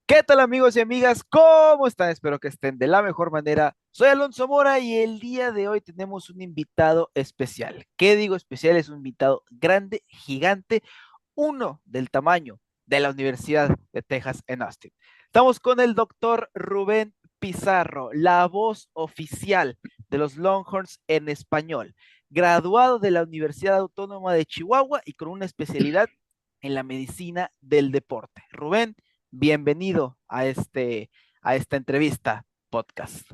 ¿Qué tal amigos y amigas? ¿Cómo están? Espero que estén de la mejor manera. Soy Alonso Mora y el día de hoy tenemos un invitado especial. ¿Qué digo especial? Es un invitado grande, gigante, uno del tamaño de la Universidad de Texas en Austin. Estamos con el doctor Rubén Pizarro, la voz oficial de los Longhorns en español, graduado de la Universidad Autónoma de Chihuahua y con una especialidad en la medicina del deporte. Rubén, bienvenido a esta entrevista podcast.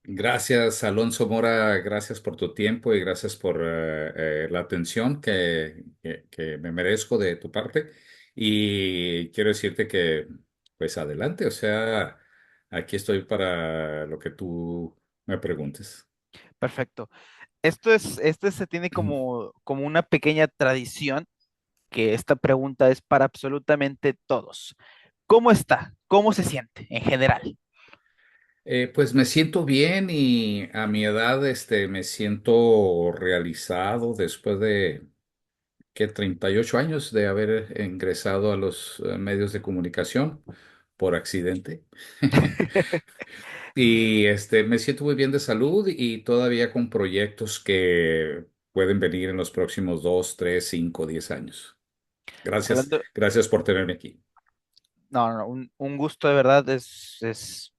Gracias, Alonso Mora, gracias por tu tiempo y gracias por la atención que me merezco de tu parte. Y quiero decirte que, pues adelante, o sea, aquí estoy para lo que tú me preguntes. Perfecto. Esto se tiene como una pequeña tradición que esta pregunta es para absolutamente todos. ¿Cómo está? ¿Cómo se siente en general? Pues me siento bien y a mi edad me siento realizado después de 38 años de haber ingresado a los medios de comunicación por accidente. Y me siento muy bien de salud y todavía con proyectos que pueden venir en los próximos 2, 3, 5, 10 años. Gracias, Hablando, gracias por tenerme aquí. no, un gusto de verdad es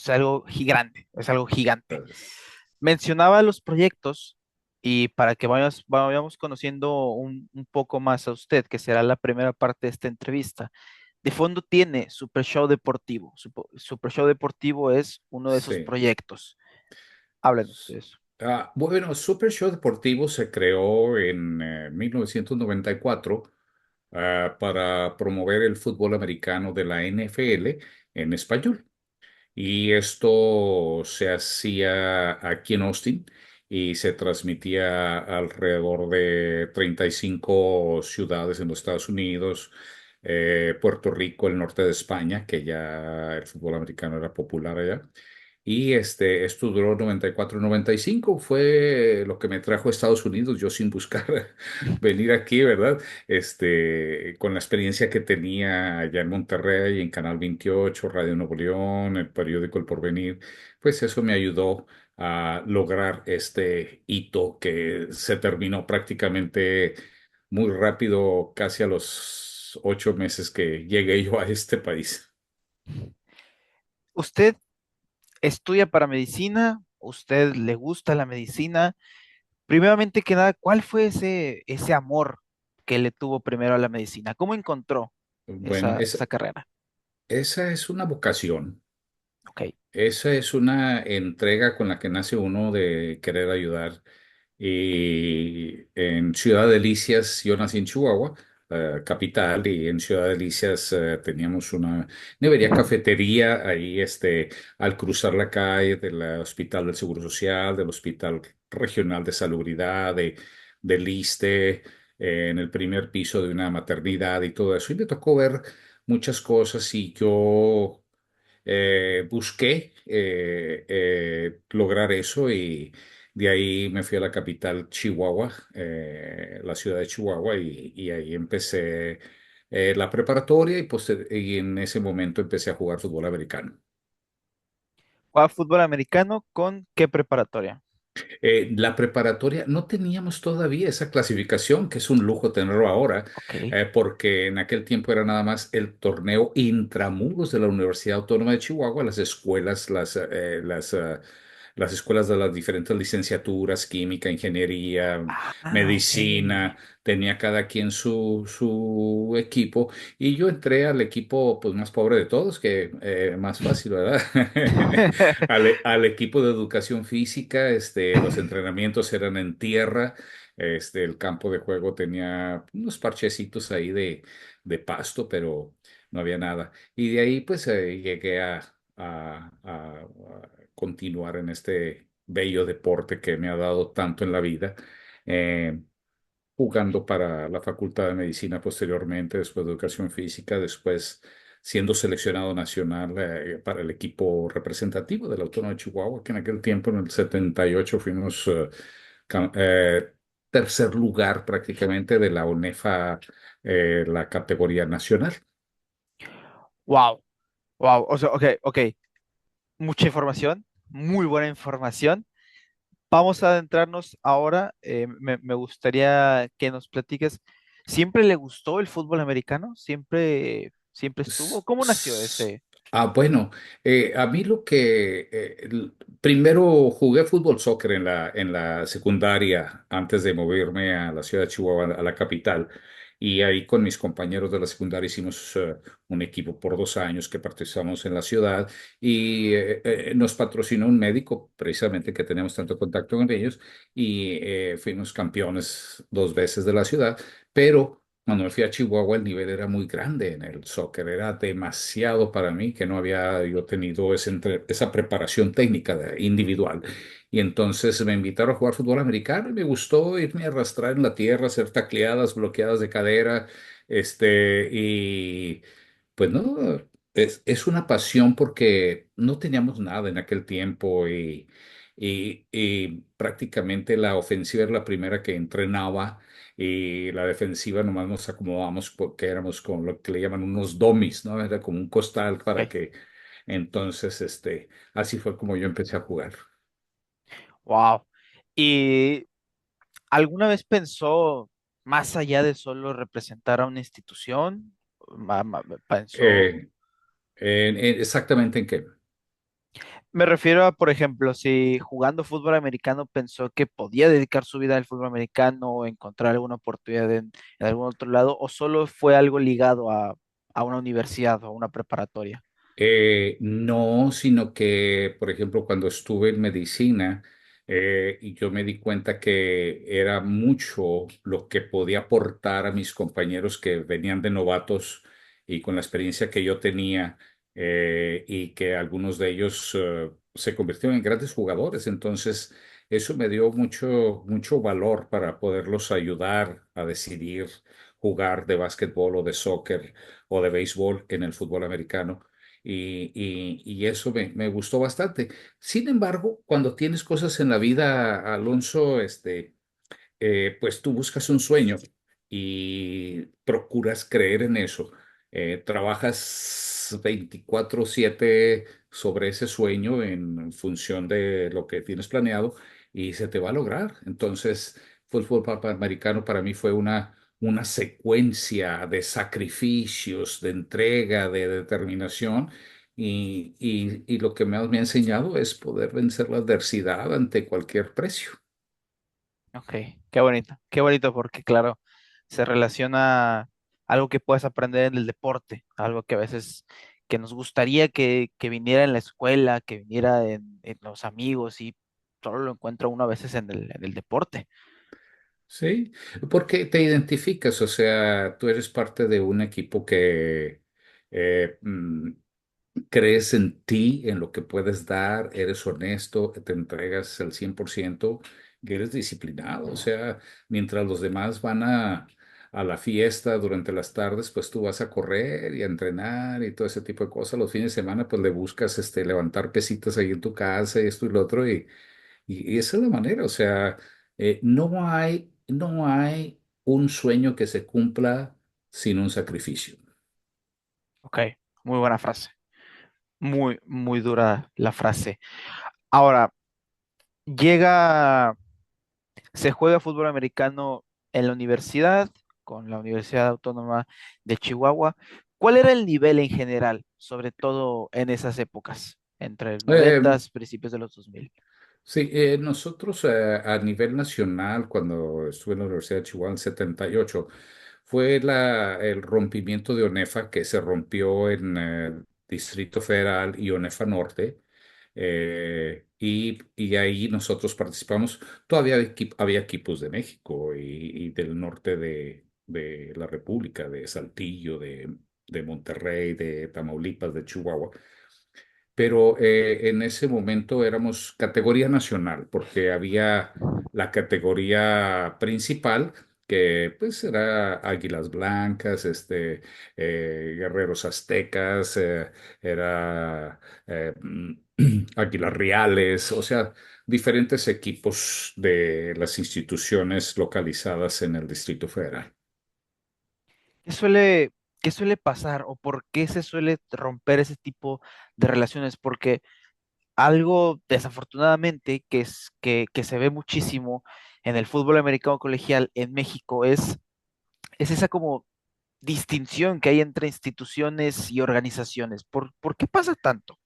algo gigante, es algo gigante. Gracias. Mencionaba los proyectos y para que vayamos conociendo un poco más a usted, que será la primera parte de esta entrevista. De fondo tiene Super Show Deportivo. Super Show Deportivo es uno de esos Sí. proyectos. Háblenos de eso. Bueno, Super Show Deportivo se creó en 1994 para promover el fútbol americano de la NFL en español. Y esto se hacía aquí en Austin y se transmitía alrededor de 35 ciudades en los Estados Unidos, Puerto Rico, el norte de España, que ya el fútbol americano era popular allá. Y esto duró 94, 95 fue lo que me trajo a Estados Unidos, yo sin buscar venir aquí, ¿verdad? Con la experiencia que tenía allá en Monterrey, en Canal 28, Radio Nuevo León, el periódico El Porvenir, pues eso me ayudó a lograr este hito que se terminó prácticamente muy rápido, casi a los 8 meses que llegué yo a este país. ¿Usted estudia para medicina? ¿Usted le gusta la medicina? Primeramente que nada, ¿cuál fue ese amor que le tuvo primero a la medicina? ¿Cómo encontró Bueno, esa carrera? esa es una vocación. Ok. Esa es una entrega con la que nace uno de querer ayudar. Y en Ciudad Delicias, yo nací en Chihuahua, capital, y en Ciudad Delicias teníamos una nevería cafetería ahí, al cruzar la calle del Hospital del Seguro Social, del Hospital Regional de Salubridad, del ISSSTE, en el primer piso de una maternidad y todo eso. Y me tocó ver muchas cosas y yo busqué lograr eso y de ahí me fui a la capital, Chihuahua, la ciudad de Chihuahua, y ahí empecé la preparatoria y en ese momento empecé a jugar fútbol americano. ¿Jugaba fútbol americano con qué preparatoria? La preparatoria no teníamos todavía esa clasificación, que es un lujo tenerlo ahora, Ok. porque en aquel tiempo era nada más el torneo intramuros de la Universidad Autónoma de Chihuahua, las escuelas, las escuelas de las diferentes licenciaturas, química, ingeniería, Ah, ok. medicina, tenía cada quien su equipo y yo entré al equipo pues más pobre de todos, que más fácil, ¿verdad? Al equipo de educación física, los entrenamientos eran en tierra, el campo de juego tenía unos parchecitos ahí de pasto, pero no había nada. Y de ahí pues llegué a continuar en este bello deporte que me ha dado tanto en la vida. eh, Jugando para la Facultad de Medicina posteriormente, después de Educación Física, después siendo seleccionado nacional para el equipo representativo del Autónomo de Chihuahua, que en aquel tiempo, en el 78, fuimos cam- eh, tercer lugar prácticamente de la UNEFA, la categoría nacional. Wow. Wow, o sea, ok, ok. Mucha información, muy buena información. Vamos a adentrarnos ahora. Me gustaría que nos platiques. ¿Siempre le gustó el fútbol americano? ¿Siempre estuvo? S- ¿Cómo nació s- ese? bueno, a mí primero jugué fútbol soccer en la secundaria antes de moverme a la ciudad de Chihuahua, a la capital. Y ahí con mis compañeros de la secundaria hicimos un equipo por 2 años que participamos en la ciudad y nos patrocinó un médico, precisamente que tenemos tanto contacto con ellos, y fuimos campeones 2 veces de la ciudad, pero cuando me fui a Chihuahua, el nivel era muy grande en el soccer, era demasiado para mí que no había yo tenido esa preparación técnica individual. Y entonces me invitaron a jugar fútbol americano y me gustó irme a arrastrar en la tierra, hacer tacleadas, bloqueadas de cadera, y pues no, es una pasión porque no teníamos nada en aquel tiempo y prácticamente la ofensiva era la primera que entrenaba y la defensiva nomás nos acomodábamos porque éramos con lo que le llaman unos dummies, ¿no? Era como un costal para que entonces, así fue como yo empecé a jugar. Wow. ¿Y alguna vez pensó más allá de solo representar a una institución? Pensó. Eh, Exactamente en qué. Me refiero a, por ejemplo, si jugando fútbol americano pensó que podía dedicar su vida al fútbol americano o encontrar alguna oportunidad en algún otro lado, o solo fue algo ligado a una universidad o a una preparatoria. No, sino que, por ejemplo, cuando estuve en medicina, y yo me di cuenta que era mucho lo que podía aportar a mis compañeros que venían de novatos y con la experiencia que yo tenía, y que algunos de ellos se convirtieron en grandes jugadores. Entonces, eso me dio mucho, mucho valor para poderlos ayudar a decidir jugar de básquetbol o de soccer o de béisbol en el fútbol americano y eso me gustó bastante. Sin embargo, cuando tienes cosas en la vida, Alonso, pues tú buscas un sueño y procuras creer en eso. Trabajas 24/7 sobre ese sueño en función de lo que tienes planeado y se te va a lograr. Entonces, americano para mí fue una secuencia de sacrificios, de entrega, de determinación. Y lo que me ha enseñado es poder vencer la adversidad ante cualquier precio. Ok, qué bonito porque claro, se relaciona algo que puedes aprender en el deporte, algo que a veces que nos gustaría que viniera en la escuela, que viniera en los amigos y solo lo encuentra uno a veces en el deporte. Sí, porque te identificas, o sea, tú eres parte de un equipo que eh, mm, crees en ti, en lo que puedes dar, eres honesto, te entregas al 100% y eres disciplinado. O sea, mientras los demás van a la fiesta durante las tardes, pues tú vas a correr y a entrenar y todo ese tipo de cosas. Los fines de semana, pues le buscas levantar pesitas ahí en tu casa y esto y lo otro. Y esa es la manera, o sea, no hay un sueño que se cumpla sin un sacrificio. Ok, muy buena frase, muy dura la frase. Ahora, llega, se juega fútbol americano en la universidad, con la Universidad Autónoma de Chihuahua. ¿Cuál era el nivel en general, sobre todo en esas épocas, entre el Eh, 90, principios de los 2000? sí, nosotros a nivel nacional, cuando estuve en la Universidad de Chihuahua en el 78, fue el rompimiento de ONEFA que se rompió en Distrito Federal y ONEFA Norte. Y ahí nosotros participamos. Todavía había equipos de México y del norte de la República, de Saltillo, de Monterrey, de Tamaulipas, de Chihuahua. Pero en ese momento éramos categoría nacional, porque había la categoría principal, que pues era Águilas Blancas, Guerreros Aztecas, era Águilas Reales, o sea, diferentes equipos de las instituciones localizadas en el Distrito Federal. ¿Qué suele? ¿qué suele pasar o por qué se suele romper ese tipo de relaciones? Porque algo desafortunadamente que se ve muchísimo en el fútbol americano colegial en México es esa como distinción que hay entre instituciones y organizaciones. ¿Por qué pasa tanto?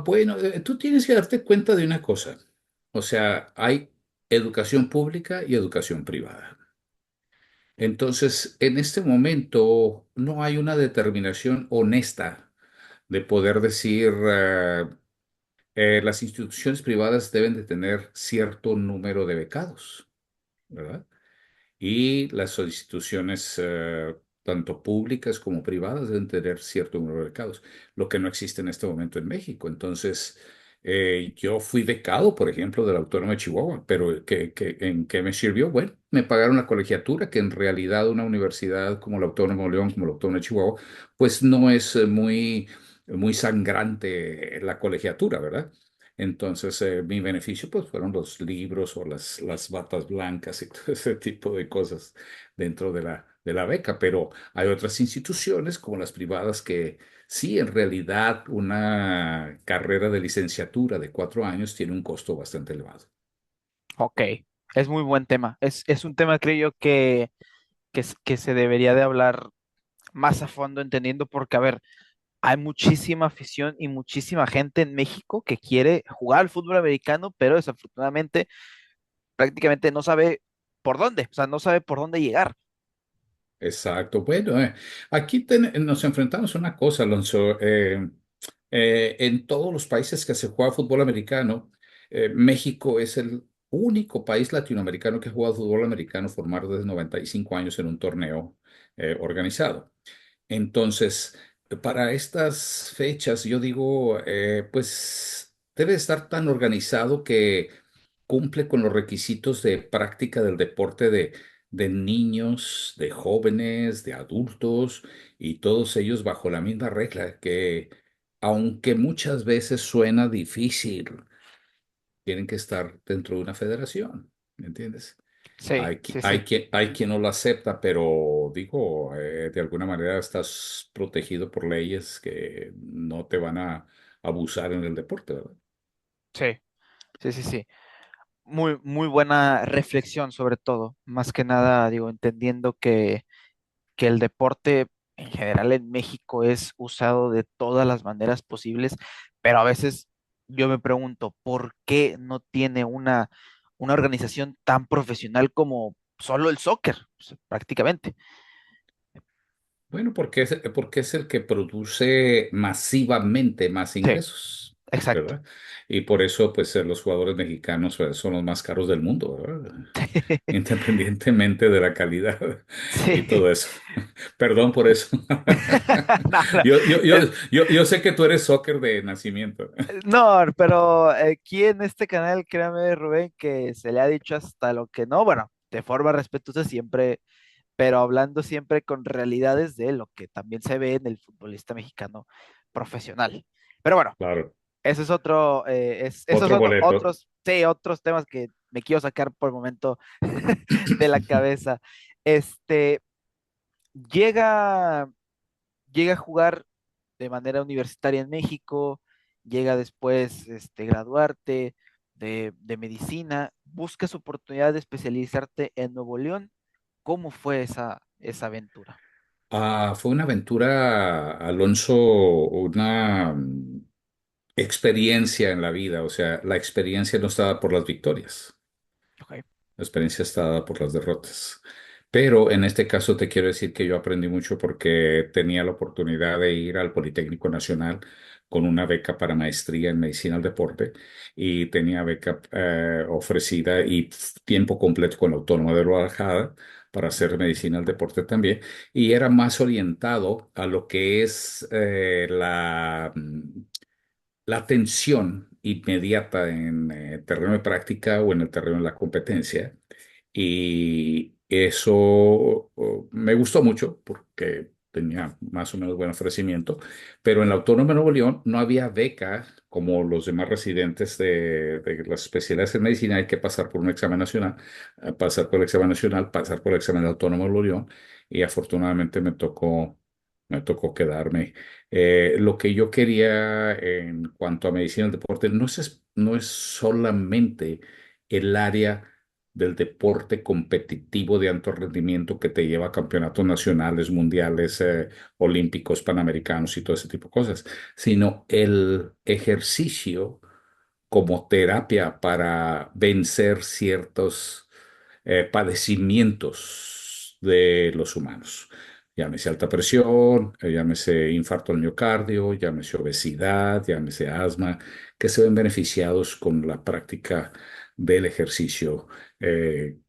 Bueno, tú tienes que darte cuenta de una cosa. O sea, hay educación pública y educación privada. Entonces, en este momento no hay una determinación honesta de poder decir, las instituciones privadas deben de tener cierto número de becados, ¿verdad? Y las instituciones, tanto públicas como privadas, deben tener cierto número de becados, lo que no existe en este momento en México. Entonces, yo fui becado, por ejemplo, de la Autónoma de Chihuahua, pero ¿en qué me sirvió? Bueno, me pagaron la colegiatura, que en realidad una universidad como la Autónoma de León, como la Autónoma de Chihuahua, pues no es muy sangrante la colegiatura, ¿verdad? Entonces, mi beneficio pues fueron los libros o las batas blancas y todo ese tipo de cosas dentro de la beca, pero hay otras instituciones como las privadas que sí, en realidad una carrera de licenciatura de 4 años tiene un costo bastante elevado. Ok, es muy buen tema. Es un tema, creo yo, que se debería de hablar más a fondo, entendiendo porque, a ver, hay muchísima afición y muchísima gente en México que quiere jugar al fútbol americano, pero desafortunadamente prácticamente no sabe por dónde, o sea, no sabe por dónde llegar. Exacto. Bueno, aquí nos enfrentamos a una cosa, Alonso. En todos los países que se juega fútbol americano, México es el único país latinoamericano que juega fútbol americano por más de 95 años en un torneo organizado. Entonces, para estas fechas, yo digo, pues debe estar tan organizado que cumple con los requisitos de práctica del deporte de niños, de jóvenes, de adultos, y todos ellos bajo la misma regla, que aunque muchas veces suena difícil, tienen que estar dentro de una federación, ¿me entiendes? Sí, sí, sí, Hay quien no lo acepta, pero digo, de alguna manera estás protegido por leyes que no te van a abusar en el deporte, ¿verdad? sí, sí, sí, sí. Muy, muy buena reflexión sobre todo. Más que nada, digo, entendiendo que el deporte en general en México es usado de todas las maneras posibles, pero a veces yo me pregunto, ¿por qué no tiene una organización tan profesional como solo el soccer, pues, prácticamente? Bueno, porque es el que produce masivamente más Sí, ingresos, exacto. ¿verdad? Y por eso, pues, los jugadores mexicanos son los más caros del mundo, ¿verdad? Independientemente de la calidad y Sí, todo eso. Perdón por eso. nada. Yo sé que tú eres soccer de nacimiento. No, pero aquí en este canal, créame, Rubén, que se le ha dicho hasta lo que no, bueno, de forma respetuosa siempre, pero hablando siempre con realidades de lo que también se ve en el futbolista mexicano profesional. Pero bueno, Claro, ese es otro, esos otro son boleto. otros, sí, otros temas que me quiero sacar por el momento de la cabeza. Este, llega, llega a jugar de manera universitaria en México, llega después graduarte de medicina, buscas oportunidad de especializarte en Nuevo León. ¿Cómo fue esa aventura? Fue una aventura, Alonso, una experiencia en la vida. O sea, la experiencia no estaba por las victorias. Ok. La experiencia está dada por las derrotas. Pero en este caso te quiero decir que yo aprendí mucho porque tenía la oportunidad de ir al Politécnico Nacional con una beca para maestría en medicina del deporte, y tenía beca ofrecida y tiempo completo con la Autónoma de Guadalajara para hacer medicina del deporte también, y era más orientado a lo que es la atención inmediata en terreno de práctica o en el terreno de la competencia. Y eso me gustó mucho porque tenía más o menos buen ofrecimiento, pero en la Autónoma de Nuevo León no había beca como los demás residentes de las especialidades en medicina. Hay que pasar por un examen nacional, pasar por el examen nacional, pasar por el examen autónomo de Nuevo León, y afortunadamente me tocó quedarme. Lo que yo quería en cuanto a medicina del deporte no es solamente el área del deporte competitivo de alto rendimiento que te lleva a campeonatos nacionales, mundiales, olímpicos, panamericanos y todo ese tipo de cosas, sino el ejercicio como terapia para vencer ciertos padecimientos de los humanos. Llámese alta presión, llámese infarto al miocardio, llámese obesidad, llámese asma, que se ven beneficiados con la práctica del ejercicio eh,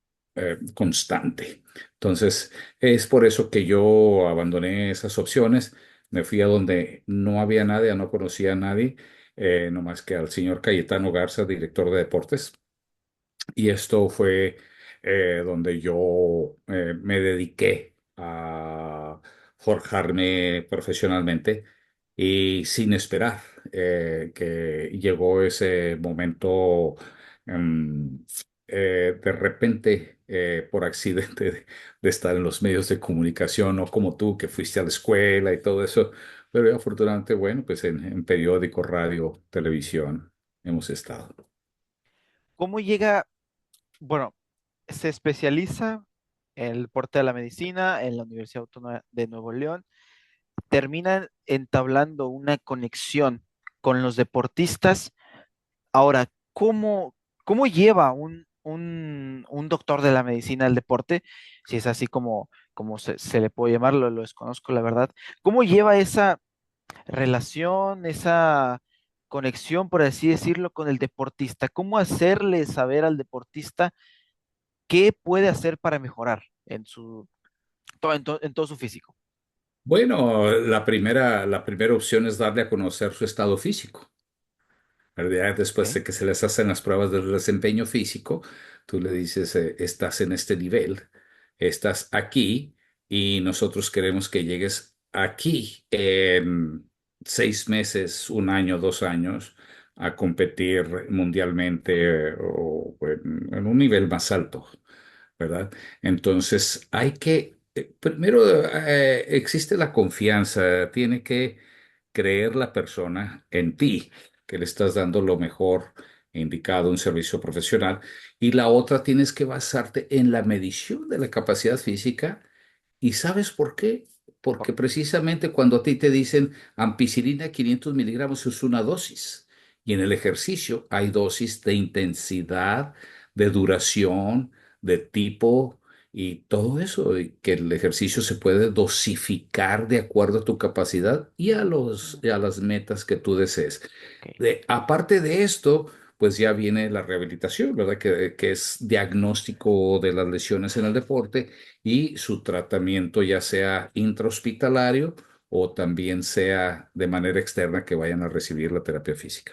constante. Entonces, es por eso que yo abandoné esas opciones. Me fui a donde no había nadie, no conocía a nadie, no más que al señor Cayetano Garza, director de deportes. Y esto fue donde yo me dediqué a forjarme profesionalmente y sin esperar que llegó ese momento em, de repente por accidente de estar en los medios de comunicación, no como tú que fuiste a la escuela y todo eso, pero afortunadamente, bueno, pues en periódico, radio, televisión hemos estado. ¿Cómo llega? Bueno, se especializa en el deporte de la medicina en la Universidad Autónoma de Nuevo León, termina entablando una conexión con los deportistas. Ahora, ¿cómo lleva un doctor de la medicina al deporte? Si es así como se le puede llamar, lo desconozco, la verdad. ¿Cómo lleva esa relación, esa conexión, por así decirlo, con el deportista? ¿Cómo hacerle saber al deportista qué puede hacer para mejorar en todo su físico? Bueno, la primera opción es darle a conocer su estado físico. ¿Verdad? Después Ok. de que se les hacen las pruebas del desempeño físico, tú le dices, estás en este nivel, estás aquí y nosotros queremos que llegues aquí en 6 meses, un año, 2 años a competir mundialmente o en un nivel más alto, ¿verdad? Entonces hay que, primero existe la confianza, tiene que creer la persona en ti, que le estás dando lo mejor indicado, un servicio profesional. Y la otra, tienes que basarte en la medición de la capacidad física. ¿Y sabes por qué? Porque precisamente cuando a ti te dicen ampicilina 500 miligramos es una dosis. Y en el ejercicio hay dosis de intensidad, de duración, de tipo y todo eso, y que el ejercicio se puede dosificar de acuerdo a tu capacidad y y a las metas que tú desees. Ok. Aparte de esto, pues ya viene la rehabilitación, ¿verdad? Que es diagnóstico de las lesiones en el deporte y su tratamiento ya sea intrahospitalario o también sea de manera externa que vayan a recibir la terapia física.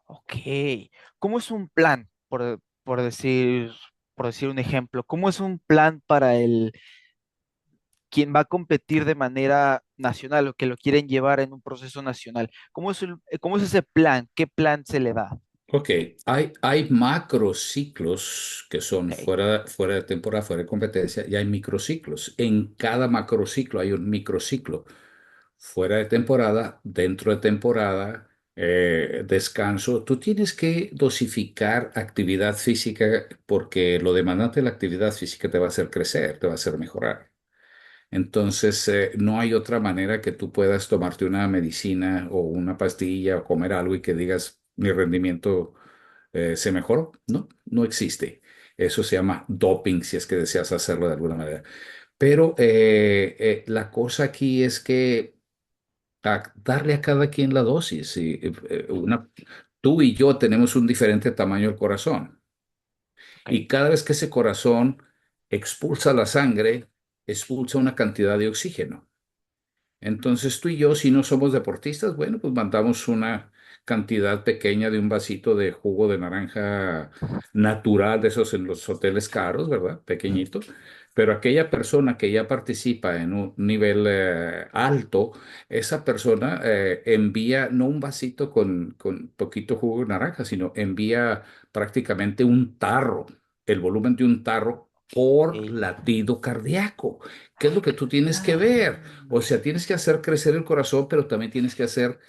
Ok. ¿Cómo es un plan, por decir un ejemplo? ¿Cómo es un plan para quien va a competir de manera nacional o que lo quieren llevar en un proceso nacional? ¿Cómo es ese plan? ¿Qué plan se le da? Ok, hay macrociclos que son Ok. fuera de temporada, fuera de competencia, y hay microciclos. En cada macrociclo hay un microciclo. Fuera de temporada, dentro de temporada, descanso. Tú tienes que dosificar actividad física porque lo demandante de la actividad física te va a hacer crecer, te va a hacer mejorar. Entonces, no hay otra manera que tú puedas tomarte una medicina o una pastilla o comer algo y que digas, mi rendimiento se mejoró. No, no existe. Eso se llama doping, si es que deseas hacerlo de alguna manera. Pero la cosa aquí es que darle a cada quien la dosis. Tú y yo tenemos un diferente tamaño del corazón. Ok. Y cada vez que ese corazón expulsa la sangre, expulsa una cantidad de oxígeno. Entonces tú y yo, si no somos deportistas, bueno, pues mandamos una cantidad pequeña de un vasito de jugo de naranja natural, de esos en los hoteles caros, ¿verdad? Pequeñito. Pero aquella persona que ya participa en un nivel alto, esa persona envía no un vasito con poquito jugo de naranja, sino envía prácticamente un tarro, el volumen de un tarro por Ok. latido cardíaco. ¿Qué es lo que tú tienes que Ah, ver? O sea, tienes que hacer crecer el corazón, pero también tienes que hacer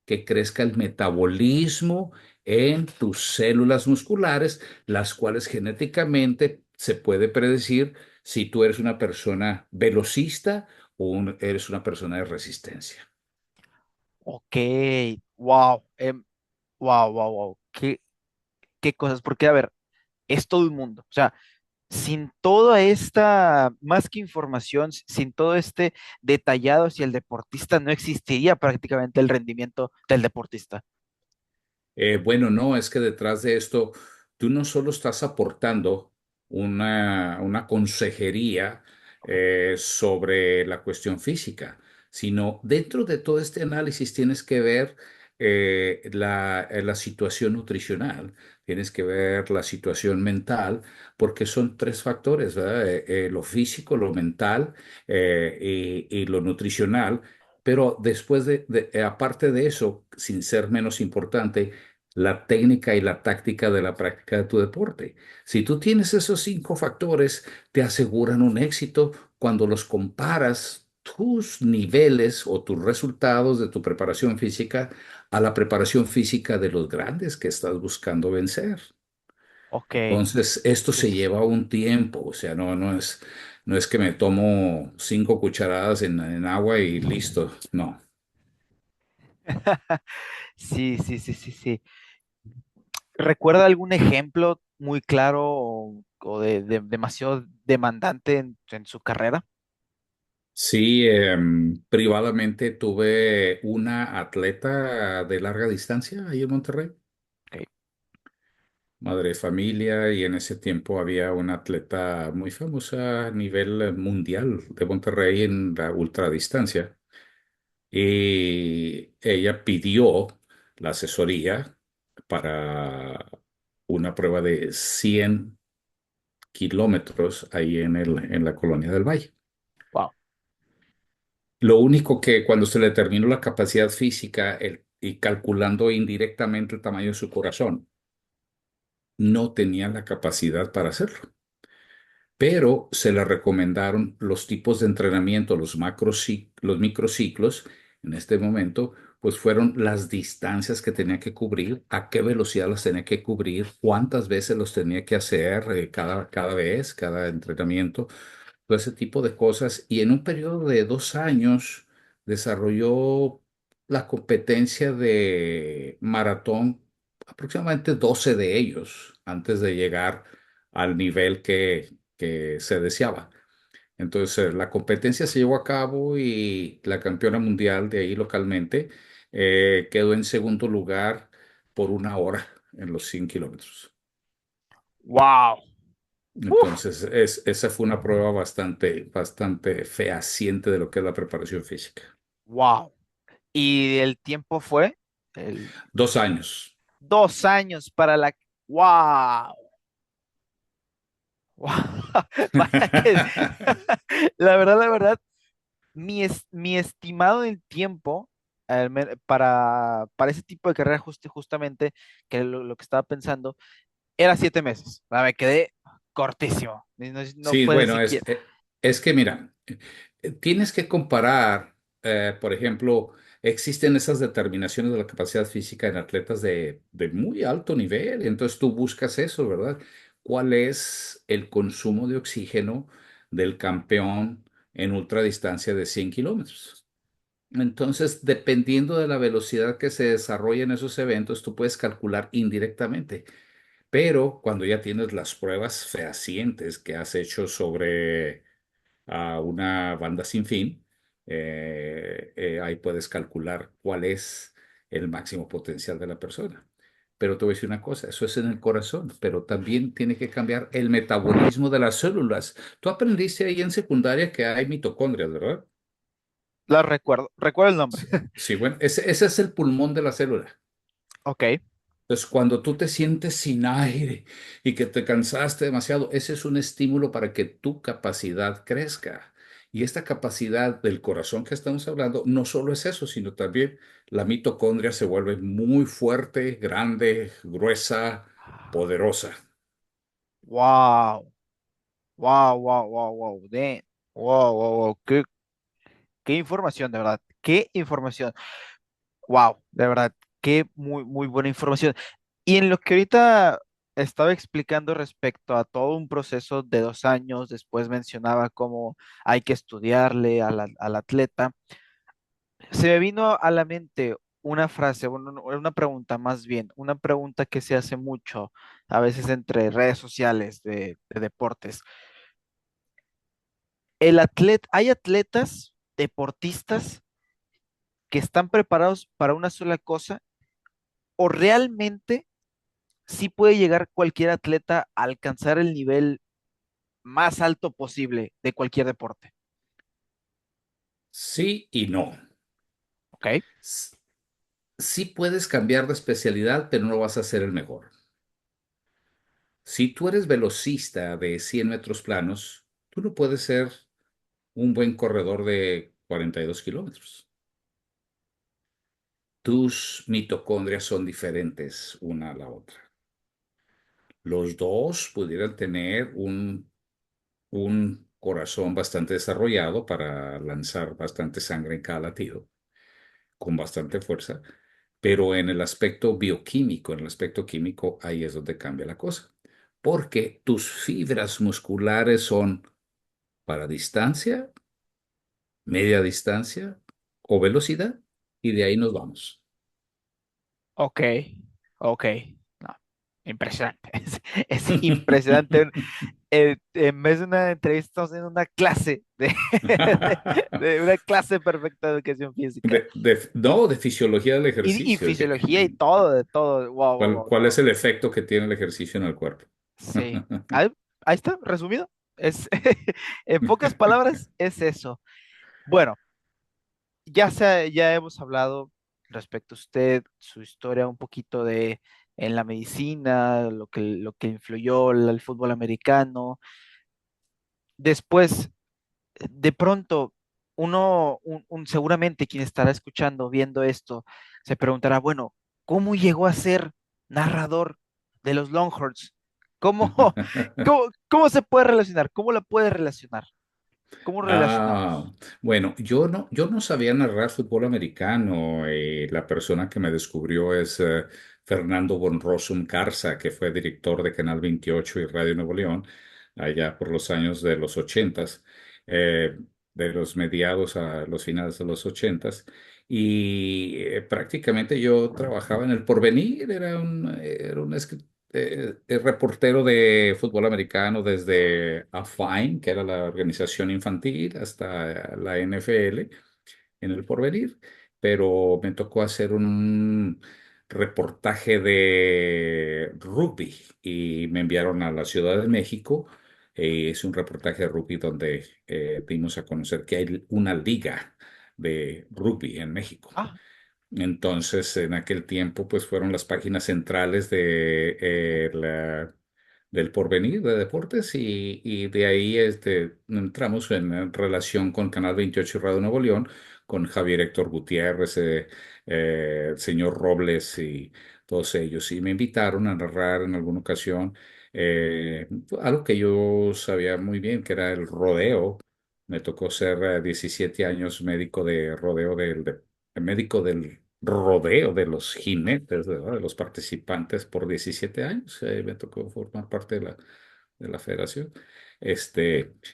que crezca el metabolismo en tus células musculares, las cuales genéticamente se puede predecir si tú eres una persona velocista o eres una persona de resistencia. ok, wow, wow, wow, wow, qué cosas, porque a ver, es todo un mundo, o sea, sin toda esta, más que información, sin todo este detallado hacia el deportista, no existiría prácticamente el rendimiento del deportista. Bueno, no, es que detrás de esto tú no solo estás aportando una consejería sobre la cuestión física, sino dentro de todo este análisis tienes que ver la situación nutricional, tienes que ver la situación mental, porque son tres factores, ¿verdad? Lo físico, lo mental y lo nutricional. Pero después aparte de eso, sin ser menos importante, la técnica y la táctica de la práctica de tu deporte. Si tú tienes esos cinco factores, te aseguran un éxito cuando los comparas tus niveles o tus resultados de tu preparación física a la preparación física de los grandes que estás buscando vencer. Ok, Entonces, esto sí, se sí, sí. lleva un tiempo, o sea, no es que me tomo 5 cucharadas en agua y listo, no. Sí, sí, sí, sí, sí. ¿Recuerda algún ejemplo muy claro o demasiado demandante en su carrera? Sí, privadamente tuve una atleta de larga distancia ahí en Monterrey, Ok, madre de familia, y en ese tiempo había una atleta muy famosa a nivel mundial de Monterrey en la ultradistancia. Y ella pidió la asesoría para una prueba de 100 kilómetros ahí en la Colonia del Valle. wow, Lo único que cuando se le determinó la capacidad física y calculando indirectamente el tamaño de su corazón, no tenía la capacidad para hacerlo. Pero se le recomendaron los tipos de entrenamiento, los microciclos, en este momento, pues fueron las distancias que tenía que cubrir, a qué velocidad las tenía que cubrir, cuántas veces los tenía que hacer cada vez, cada entrenamiento, todo ese tipo de cosas. Y en un periodo de 2 años desarrolló la competencia de maratón, aproximadamente 12 de ellos, antes de llegar al nivel que se deseaba. Entonces, la competencia se llevó a cabo y la campeona mundial de ahí localmente quedó en segundo lugar por 1 hora en los 100 kilómetros. wow, uf, Entonces, esa fue una prueba bastante fehaciente de lo que es la preparación física. wow. Y el tiempo fue el 2 años. 2 años para la... ¡Wow! ¡Wow! Vaya que... la verdad, mi estimado en tiempo para ese tipo de carrera justamente, que lo que estaba pensando, era 7 meses. Me quedé cortísimo. No Sí, fue ni bueno, siquiera... es que mira, tienes que comparar, por ejemplo, existen esas determinaciones de la capacidad física en atletas de muy alto nivel, entonces tú buscas eso, ¿verdad? ¿Cuál es el consumo de oxígeno del campeón en ultradistancia de 100 kilómetros? Entonces, dependiendo de la velocidad que se desarrolla en esos eventos, tú puedes calcular indirectamente. Pero cuando ya tienes las pruebas fehacientes que has hecho sobre una banda sin fin, ahí puedes calcular cuál es el máximo potencial de la persona. Pero te voy a decir una cosa, eso es en el corazón, pero también tiene que cambiar el metabolismo de las células. Tú aprendiste ahí en secundaria que hay mitocondrias, ¿verdad? La recuerdo el nombre. Sí, bueno, ese es el pulmón de la célula. Ok. Entonces, cuando tú te sientes sin aire y que te cansaste demasiado, ese es un estímulo para que tu capacidad crezca. Y esta capacidad del corazón que estamos hablando no solo es eso, sino también la mitocondria se vuelve muy fuerte, grande, gruesa, poderosa. Wow. Wow, wow, wow, wow. Wow, wow, wow. Qué información, de verdad. Qué información. Wow, de verdad. Qué muy, muy buena información. Y en lo que ahorita estaba explicando respecto a todo un proceso de 2 años, después mencionaba cómo hay que estudiarle al atleta. Se me vino a la mente una frase, bueno, una pregunta más bien, una pregunta que se hace mucho a veces entre redes sociales de deportes. ¿Hay atletas, deportistas que están preparados para una sola cosa o realmente sí puede llegar cualquier atleta a alcanzar el nivel más alto posible de cualquier deporte? Sí y no. ¿Ok? S- Sí puedes cambiar de especialidad, pero no vas a ser el mejor. Si tú eres velocista de 100 metros planos, tú no puedes ser un buen corredor de 42 kilómetros. Tus mitocondrias son diferentes una a la otra. Los dos pudieran tener un corazón bastante desarrollado para lanzar bastante sangre en cada latido, con bastante fuerza, pero en el aspecto bioquímico, en el aspecto químico, ahí es donde cambia la cosa, porque tus fibras musculares son para distancia, media distancia o velocidad, y de ahí nos vamos. Ok, ok. No, impresionante. Es impresionante. En vez de una entrevista, estamos haciendo una clase de una clase perfecta de educación física. No, de fisiología del Y ejercicio. fisiología y todo, de todo. Wow, wow, wow, ¿Cuál no. es el efecto que tiene el ejercicio en el cuerpo? Sí. Ahí está, resumido. Es, en pocas palabras, es eso. Bueno, ya hemos hablado respecto a usted, su historia un poquito de en la medicina, lo que influyó el fútbol americano. Después, de pronto, seguramente quien estará escuchando, viendo esto, se preguntará, bueno, ¿cómo llegó a ser narrador de los Longhorns? ¿Cómo, cómo se puede relacionar? ¿Cómo la puede relacionar? ¿Cómo Ah, relacionamos? bueno, yo no sabía narrar fútbol americano. La persona que me descubrió es Fernando von Rossum Carza, que fue director de Canal 28 y Radio Nuevo León, allá por los años de los ochentas, de los mediados a los finales de los ochentas. Y prácticamente yo trabajaba en El Porvenir, era un reportero de fútbol americano desde AFINE, que era la organización infantil, hasta la NFL en El Porvenir, pero me tocó hacer un reportaje de rugby y me enviaron a la Ciudad de México. Es un reportaje de rugby donde dimos a conocer que hay una liga de rugby en México. Ah, Entonces, en aquel tiempo, pues fueron las páginas centrales del Porvenir de Deportes y de ahí entramos en relación con Canal 28 y Radio Nuevo León, con Javier Héctor Gutiérrez, el señor Robles y todos ellos. Y me invitaron a narrar en alguna ocasión algo que yo sabía muy bien, que era el rodeo. Me tocó ser 17 años médico de rodeo médico del rodeo de los jinetes, ¿verdad? De los participantes por 17 años. Me tocó formar parte de la federación.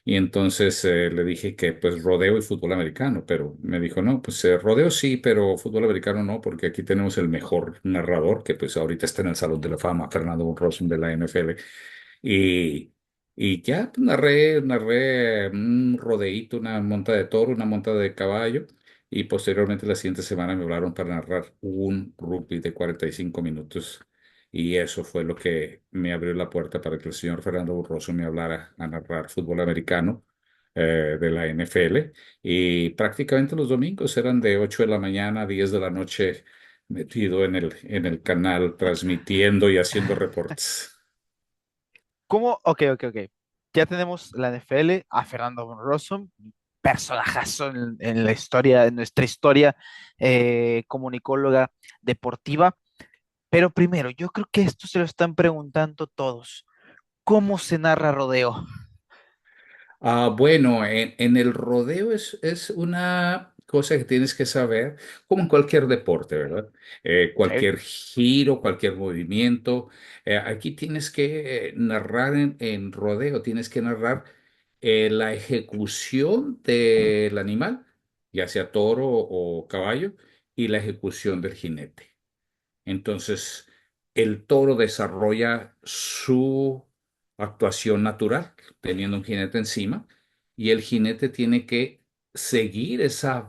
Y entonces le dije que pues rodeo y fútbol americano, pero me dijo, no, pues rodeo sí, pero fútbol americano no, porque aquí tenemos el mejor narrador, que pues ahorita está en el Salón de la Fama, Fernando Rosum de la NFL. Y, y ya pues, narré un rodeíto, una monta de toro, una monta de caballo. Y posteriormente la siguiente semana me hablaron para narrar un rugby de 45 minutos. Y eso fue lo que me abrió la puerta para que el señor Fernando Burroso me hablara a narrar fútbol americano de la NFL. Y prácticamente los domingos eran de 8 de la mañana a 10 de la noche metido en el canal, transmitiendo y haciendo reportes. ¿cómo? Ok, ok, ok. Ya tenemos la NFL, a Fernando Von Rossum, personajazo en la historia, en nuestra historia comunicóloga deportiva. Pero primero, yo creo que esto se lo están preguntando todos. ¿Cómo se narra rodeo? Bueno, en el rodeo es una cosa que tienes que saber, como en cualquier deporte, ¿verdad? Sí. Cualquier giro, cualquier movimiento. Aquí tienes que narrar en rodeo, tienes que narrar la ejecución del animal, ya sea toro o caballo, y la ejecución del jinete. Entonces, el toro desarrolla su actuación natural, teniendo un jinete encima, y el jinete tiene que seguir esa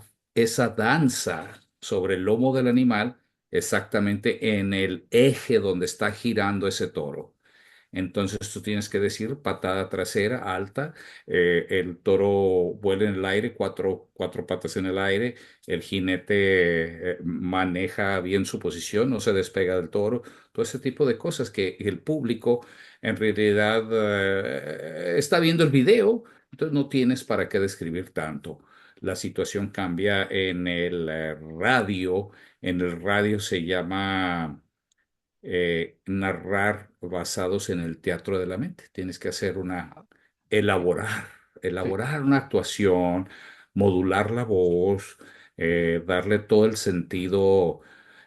danza sobre el lomo del animal exactamente en el eje donde está girando ese toro. Entonces tú tienes que decir patada trasera alta, el toro vuela en el aire, cuatro patas en el aire, el jinete maneja bien su posición, no se despega del toro, todo ese tipo de cosas que el público en realidad está viendo el video, entonces no tienes para qué describir tanto. La situación cambia en el radio, en el radio se llama narrar basados en el teatro de la mente. Tienes que hacer elaborar, Sí. elaborar una actuación, modular la voz, darle todo el sentido.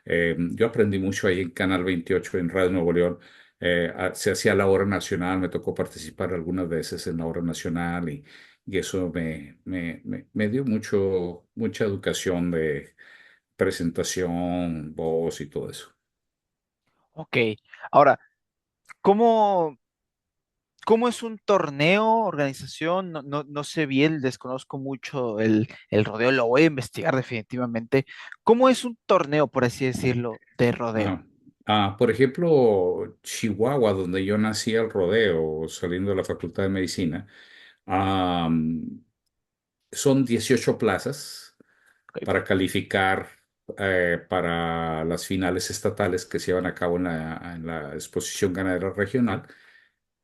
Yo aprendí mucho ahí en Canal 28 en Radio Nuevo León. Se hacía la hora nacional, me tocó participar algunas veces en la hora nacional y eso me dio mucha educación de presentación, voz y todo eso. Ok. Ahora, ¿cómo, cómo es un torneo, organización? No sé bien, desconozco mucho el rodeo, lo voy a investigar definitivamente. ¿Cómo es un torneo, por así decirlo, de rodeo? Ajá. Por ejemplo, Chihuahua, donde yo nací al rodeo, saliendo de la Facultad de Medicina, am, son 18 plazas Ok. para calificar para las finales estatales que se llevan a cabo en la Exposición Ganadera Regional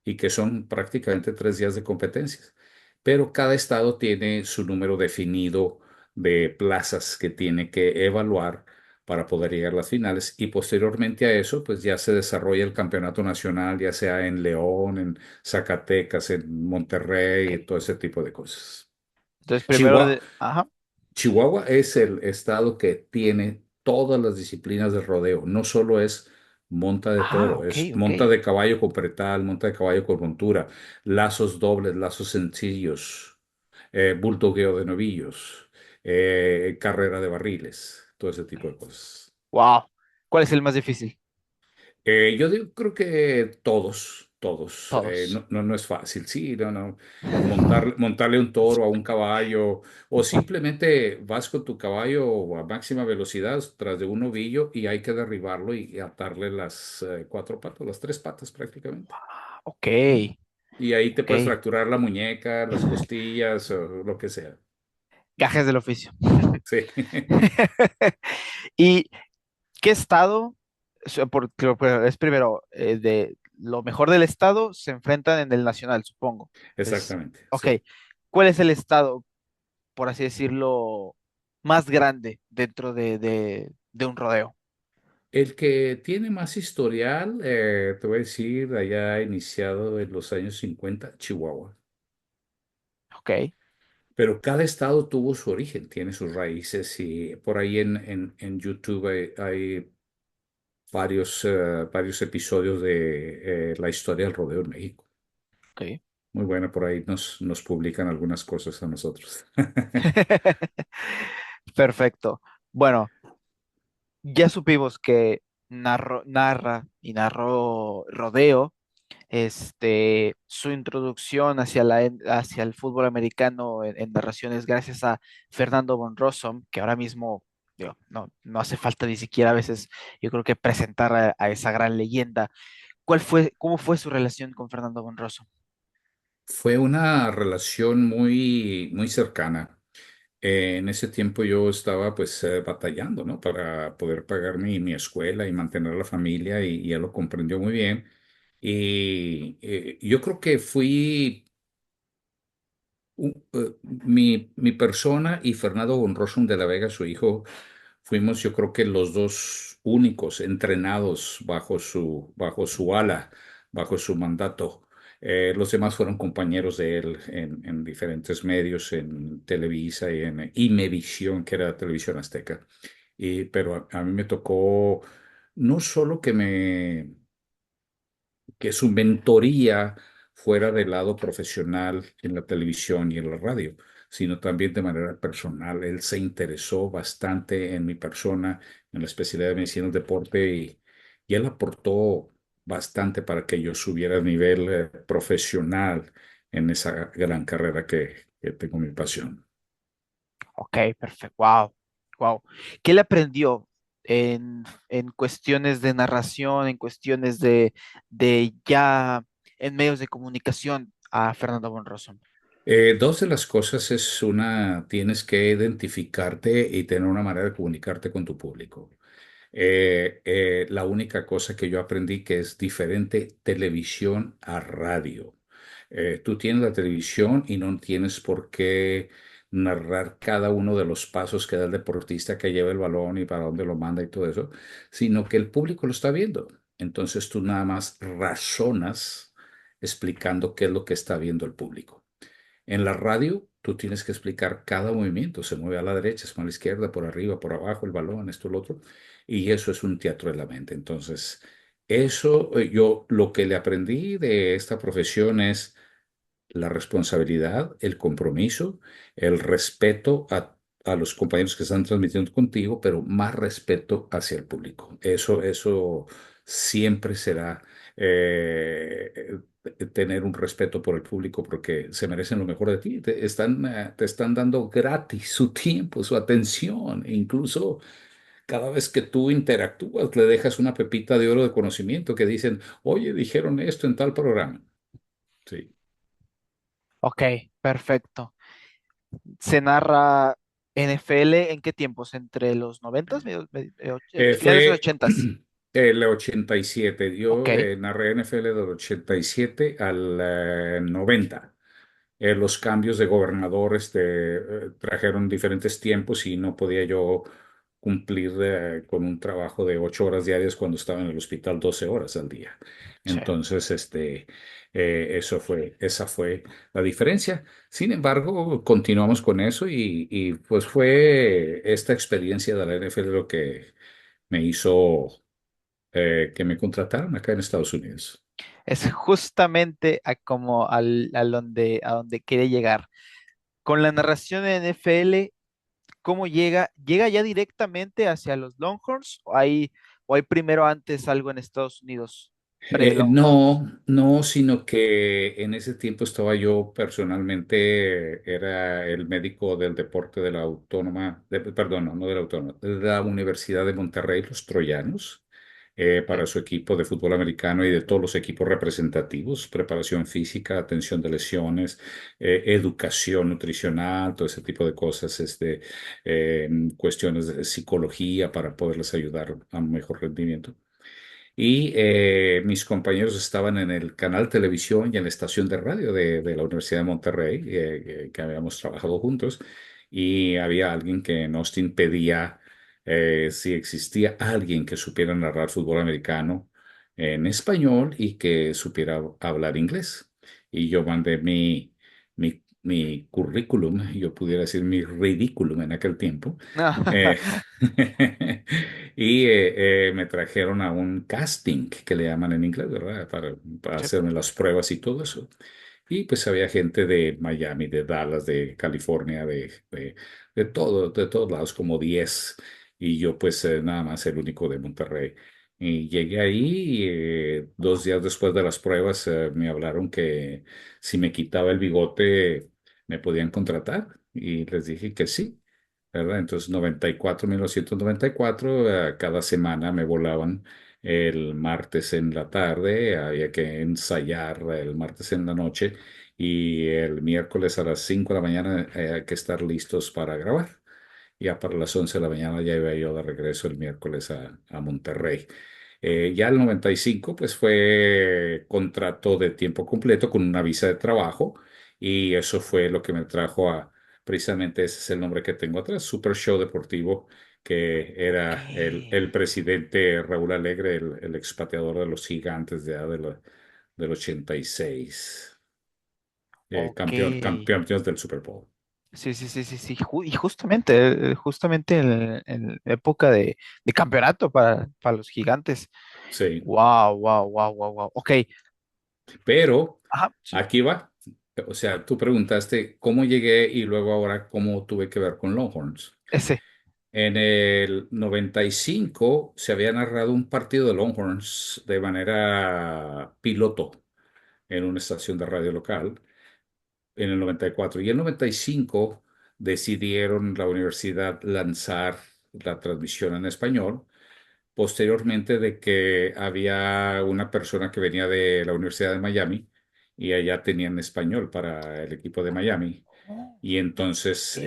y que son prácticamente 3 días de competencias. Pero cada estado tiene su número definido de plazas que tiene que evaluar para poder llegar a las finales y posteriormente a eso, pues ya se desarrolla el campeonato nacional, ya sea en León, en Zacatecas, en Monterrey, Ok. y todo ese tipo de cosas. Entonces, primero Chihuahua, de... Ajá. Chihuahua es el estado que tiene todas las disciplinas de rodeo. No solo es monta de Ah, toro, ok, es ok. monta de caballo con pretal, monta de caballo con montura, lazos dobles, lazos sencillos, bultogueo de novillos, carrera de barriles, todo ese tipo de cosas. Wow. ¿Cuál es el más difícil? Creo que todos. Todos. No es fácil, sí, no. Montarle un toro a un caballo o simplemente vas con tu caballo a máxima velocidad tras de un ovillo y hay que derribarlo y atarle las cuatro patas, las tres patas prácticamente. Ok, ¿Mm? Y ahí te ok. puedes fracturar la muñeca, las costillas o lo que sea. Gajes del oficio. Sí, ¿Y qué estado, porque es primero, de lo mejor del estado se enfrentan en el nacional, supongo? exactamente, Ok, sí. ¿cuál es el estado, por así decirlo, más grande dentro de un rodeo? El que tiene más historial, te voy a decir, allá iniciado en los años 50, Chihuahua. Ok, Pero cada estado tuvo su origen, tiene sus raíces y por ahí en YouTube hay varios episodios de la historia del rodeo en México. ok. Muy buena, por ahí nos publican algunas cosas a nosotros. Perfecto. Bueno, ya supimos que narró rodeo. Su introducción hacia el fútbol americano en narraciones gracias a Fernando von Rossum, que ahora mismo digo, no hace falta ni siquiera a veces, yo creo que presentar a esa gran leyenda. ¿Cómo fue su relación con Fernando von Rossum? Fue una relación muy cercana. En ese tiempo yo estaba pues batallando, ¿no? Para poder pagar mi escuela y mantener la familia y él lo comprendió muy bien. Y yo creo que mi persona y Fernando Bonrosum de la Vega, su hijo, fuimos yo creo que los dos únicos entrenados bajo su ala, bajo su mandato. Los demás fueron compañeros de él en diferentes medios, en Televisa y en Imevisión, que era Televisión Azteca. Pero a mí me tocó no solo que su mentoría fuera del lado profesional en la televisión y en la radio, sino también de manera personal. Él se interesó bastante en mi persona, en la especialidad de medicina del deporte y él aportó bastante para que yo subiera a nivel profesional en esa gran carrera que tengo mi pasión. Ok, perfecto. Wow, wow. ¿Qué le aprendió en cuestiones de narración, en cuestiones de ya en medios de comunicación a Fernando Bonroso? Dos de las cosas es una, tienes que identificarte y tener una manera de comunicarte con tu público. La única cosa que yo aprendí que es diferente televisión a radio. Tú tienes la televisión y no tienes por qué narrar cada uno de los pasos que da el deportista que lleva el balón y para dónde lo manda y todo eso, sino que el público lo está viendo. Entonces tú nada más razonas explicando qué es lo que está viendo el público. En la radio, tú tienes que explicar cada movimiento. Se mueve a la derecha, se mueve a la izquierda, por arriba, por abajo, el balón, esto, lo otro. Y eso es un teatro de la mente. Entonces, eso yo lo que le aprendí de esta profesión es la responsabilidad, el compromiso, el respeto a los compañeros que están transmitiendo contigo, pero más respeto hacia el público. Eso siempre será tener un respeto por el público porque se merecen lo mejor de ti. Te están dando gratis su tiempo, su atención, e incluso cada vez que tú interactúas, le dejas una pepita de oro de conocimiento que dicen, oye, dijeron esto en tal programa. Sí. Ok, perfecto. Se narra NFL en qué tiempos, entre los noventas, finales de los Fue ochentas. el 87. Ok, Yo narré NFL del 87 al 90. Los cambios de gobernador trajeron diferentes tiempos y no podía yo cumplir con un trabajo de 8 horas diarias cuando estaba en el hospital 12 horas al día. sí. Entonces, esa fue la diferencia. Sin embargo, continuamos con eso y pues fue esta experiencia de la NFL lo que me hizo que me contrataran acá en Estados Unidos. Es justamente a donde quiere llegar. Con la narración de NFL, ¿cómo llega? ¿Llega ya directamente hacia los Longhorns o hay primero antes algo en Estados Unidos pre-Longhorns? No, no, sino que en ese tiempo estaba yo personalmente, era el médico del deporte de la Autónoma, perdón, no de la Autónoma, de la Universidad de Monterrey, los Troyanos, Sí. para su equipo de fútbol americano y de todos los equipos representativos, preparación física, atención de lesiones, educación nutricional, todo ese tipo de cosas, cuestiones de psicología para poderles ayudar a un mejor rendimiento. Y mis compañeros estaban en el canal televisión y en la estación de radio de la Universidad de Monterrey, que habíamos trabajado juntos, y había alguien que en Austin pedía si existía alguien que supiera narrar fútbol americano en español y que supiera hablar inglés. Y yo mandé mi currículum, yo pudiera decir mi ridículum en aquel tiempo. eh, Y me trajeron a un casting, que le llaman en inglés, ¿verdad? Para Sí. hacerme las pruebas y todo eso. Y pues había gente de Miami, de Dallas, de California, de todos lados, como 10. Y yo pues nada más el único de Monterrey. Y llegué ahí y 2 días después de las pruebas me hablaron que si me quitaba el bigote me podían contratar. Y les dije que sí. ¿Verdad? Entonces, 1994, cada semana me volaban el martes en la tarde, había que ensayar el martes en la noche y el miércoles a las 5 de la mañana hay que estar listos para grabar. Ya para las 11 de la mañana ya iba yo de regreso el miércoles a Monterrey. Ya el 95 pues fue contrato de tiempo completo con una visa de trabajo y eso fue lo que me trajo precisamente ese es el nombre que tengo atrás, Super Show Deportivo, que Ok. era el presidente Raúl Alegre, el expateador de los gigantes de del 86, Ok. campeones del Super Bowl. Sí, sí, sí, sí, sí. Y justamente en época de campeonato para los gigantes. Sí, Wow, wow, wow, wow, wow. Ok. pero Ajá, sí. aquí va. O sea, tú preguntaste cómo llegué y luego ahora cómo tuve que ver con Longhorns. Ese. En el 95 se había narrado un partido de Longhorns de manera piloto en una estación de radio local en el 94. Y en el 95 decidieron la universidad lanzar la transmisión en español, posteriormente de que había una persona que venía de la Universidad de Miami y allá tenían español para el equipo de Miami. Oh, Y entonces ok.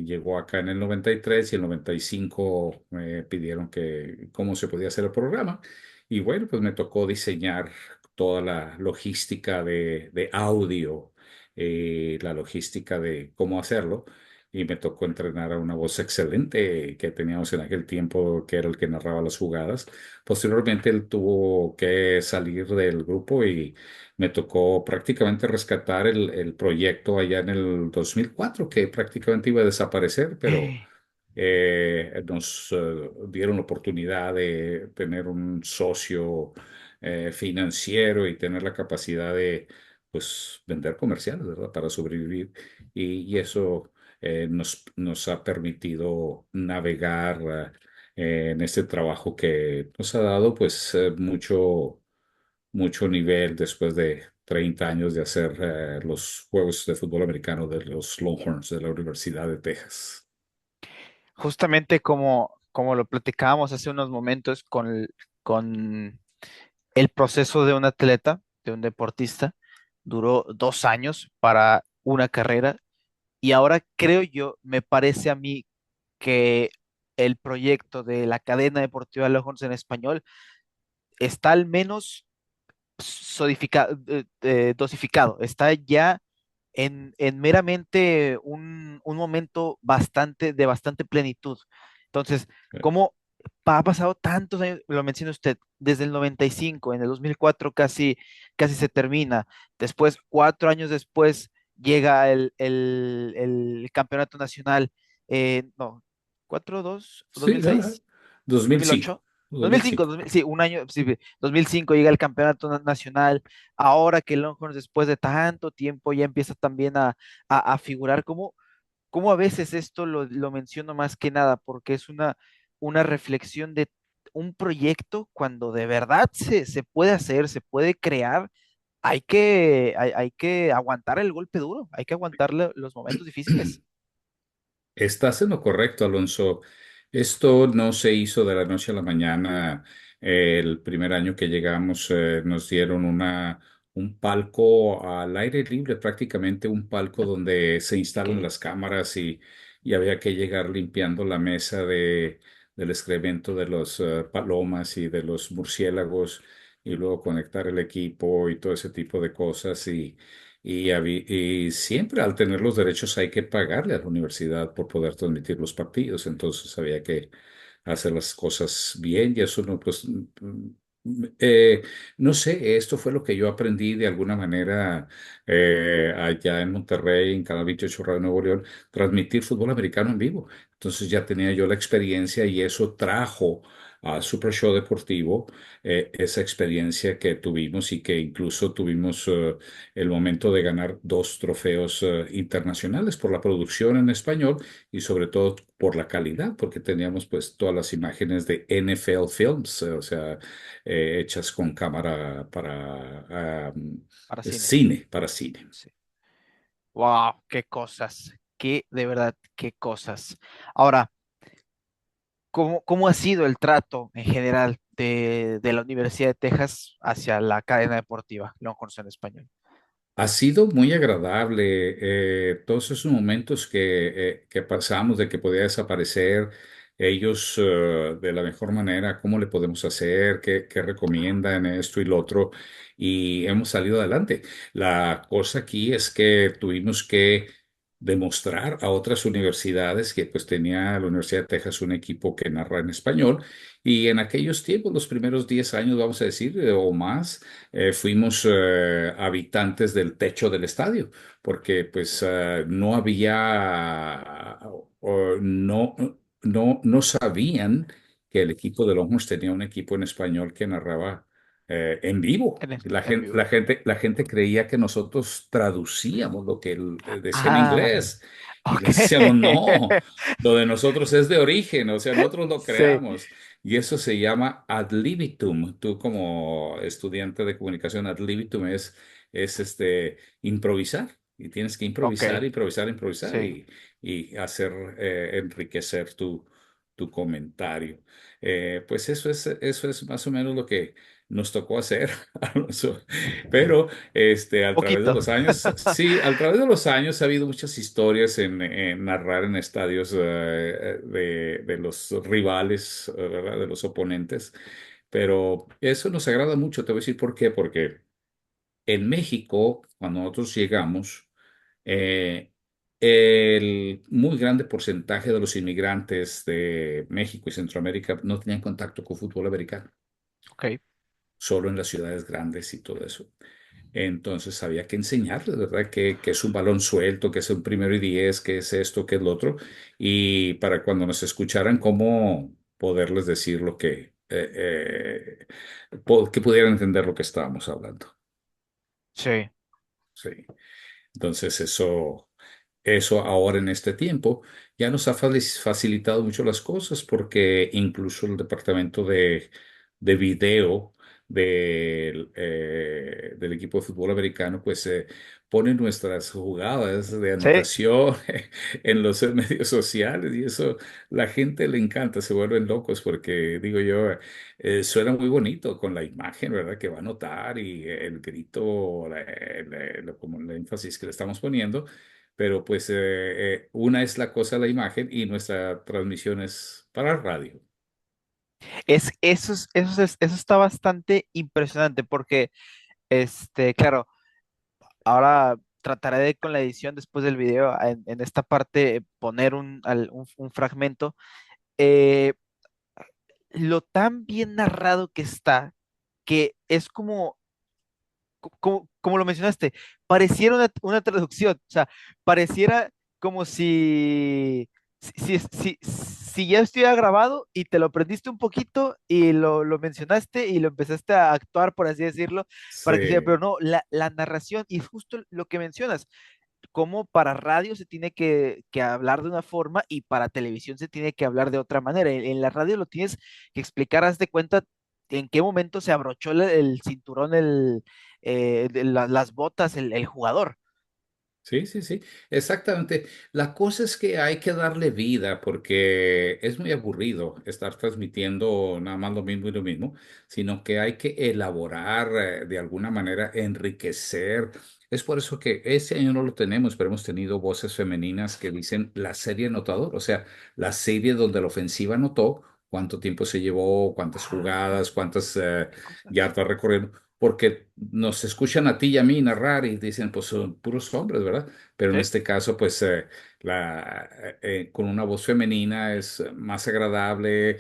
llegó acá en el 93 y el 95 me pidieron que cómo se podía hacer el programa. Y bueno, pues me tocó diseñar toda la logística de audio, la logística de cómo hacerlo. Y me tocó entrenar a una voz excelente que teníamos en aquel tiempo, que era el que narraba las jugadas. Posteriormente él tuvo que salir del grupo y me tocó prácticamente rescatar el proyecto allá en el 2004, que prácticamente iba a desaparecer, pero nos dieron la oportunidad de tener un socio financiero y tener la capacidad de, pues, vender comerciales, ¿verdad? Para sobrevivir. Y eso nos ha permitido navegar en este trabajo que nos ha dado, pues, mucho nivel después de 30 años de hacer los juegos de fútbol americano de los Longhorns de la Universidad de Texas. Justamente como lo platicábamos hace unos momentos con el proceso de un atleta, de un deportista, duró 2 años para una carrera y ahora creo yo, me parece a mí que el proyecto de la cadena deportiva Longhorns en español está al menos dosificado, está ya en meramente un momento de bastante plenitud. Entonces, ¿cómo ha pasado tantos años? Lo menciona usted, desde el 95, en el 2004 casi se termina. Después, 4 años después, llega el campeonato nacional. No, 4, 2, Sí, 2006, 2005. 2008. 2005, 2005. sí, un año, sí, 2005 llega el campeonato nacional. Ahora que Longhorns, después de tanto tiempo, ya empieza también a figurar. ¿Cómo a veces esto lo menciono más que nada? Porque es una reflexión de un proyecto cuando de verdad se puede hacer, se puede crear. Hay que aguantar el golpe duro, hay que aguantar los momentos difíciles. Estás en lo correcto, Alonso. Esto no se hizo de la noche a la mañana. El primer año que llegamos nos dieron un palco al aire libre, prácticamente un palco donde se instalan Ok, las cámaras y había que llegar limpiando la mesa del excremento de los palomas y de los murciélagos y luego conectar el equipo y todo ese tipo de cosas. Y siempre al tener los derechos hay que pagarle a la universidad por poder transmitir los partidos, entonces había que hacer las cosas bien y eso no, pues, eh, no sé, esto fue lo que yo aprendí de alguna manera allá en Monterrey, en Canal 28 Radio Nuevo León, transmitir fútbol americano en vivo. Entonces ya tenía yo la experiencia y eso trajo a Super Show Deportivo esa experiencia que tuvimos y que incluso tuvimos el momento de ganar dos trofeos internacionales por la producción en español y sobre todo por la calidad, porque teníamos pues todas las imágenes de NFL Films, o sea, hechas con cámara para para cine. cine, para cine. Sí. Wow, qué cosas, qué de verdad, qué cosas. Ahora, ¿cómo ha sido el trato en general de la Universidad de Texas hacia la cadena deportiva Longhorns en español? Ha sido muy agradable todos esos momentos que pasamos de que podía desaparecer ellos de la mejor manera, cómo le podemos hacer, qué recomiendan esto y lo otro, y hemos salido adelante. La cosa aquí es que tuvimos que demostrar a otras universidades que pues tenía la Universidad de Texas un equipo que narra en español y en aquellos tiempos, los primeros 10 años, vamos a decir, o más, fuimos habitantes del techo del estadio, porque pues no había, no sabían que el equipo de Longhorns tenía un equipo en español que narraba en vivo. En vivo. La gente creía que nosotros traducíamos lo que él decía en Ah, inglés y ok. les decíamos, no, lo de nosotros es de origen, o sea, nosotros lo Sí, creamos. Y eso se llama ad libitum. Tú como estudiante de comunicación, ad libitum es improvisar. Y tienes que ok, improvisar, improvisar, improvisar sí. y hacer enriquecer tu comentario. Pues eso es más o menos lo que nos tocó hacer, Alonso. Pero a través de Poquito. los años, sí, a través de los años ha habido muchas historias en narrar en estadios de los rivales, ¿verdad? De los oponentes. Pero eso nos agrada mucho. Te voy a decir por qué. Porque en México, cuando nosotros llegamos, eh, el muy grande porcentaje de los inmigrantes de México y Centroamérica no tenían contacto con fútbol americano, Ok. solo en las ciudades grandes y todo eso. Entonces había que enseñarles, ¿verdad? Que es un balón suelto, que es un primero y 10, que es esto, que es lo otro. Y para cuando nos escucharan, cómo poderles decir lo que pudieran entender lo que estábamos hablando. Sí. Sí. Entonces eso ahora en este tiempo ya nos ha facilitado mucho las cosas porque incluso el departamento de video del equipo de fútbol americano pues pone nuestras jugadas de Sí. anotación en los medios sociales y eso la gente le encanta, se vuelven locos porque digo yo, suena muy bonito con la imagen, ¿verdad? Que va a notar y el grito, como el énfasis que le estamos poniendo, pero pues una es la cosa, la imagen y nuestra transmisión es para radio. Eso está bastante impresionante porque, claro, ahora trataré de con la edición después del video, en esta parte, poner un fragmento. eh, lo tan bien narrado que está, que es como lo mencionaste, pareciera una traducción, o sea, pareciera como si ya estuviera grabado y te lo aprendiste un poquito y lo mencionaste y lo empezaste a actuar, por así decirlo, para que sea, pero Sí, no, la narración, y es justo lo que mencionas, como para radio se tiene que hablar de una forma y para televisión se tiene que hablar de otra manera. En la radio lo tienes que explicar, haz de cuenta en qué momento se abrochó el cinturón, las botas, el jugador. sí, sí, sí, exactamente. La cosa es que hay que darle vida porque es muy aburrido estar transmitiendo nada más lo mismo y lo mismo, sino que hay que elaborar, de alguna manera, enriquecer. Es por eso que ese año no lo tenemos, pero hemos tenido voces femeninas que dicen la serie anotador, o sea, la serie donde la ofensiva anotó, cuánto tiempo se llevó, cuántas Ah, jugadas, cuántas qué cosas. yardas recorrieron porque nos escuchan a ti y a mí narrar y dicen, pues son puros hombres, ¿verdad? Pero en Sí, este caso, pues con una voz femenina es más agradable,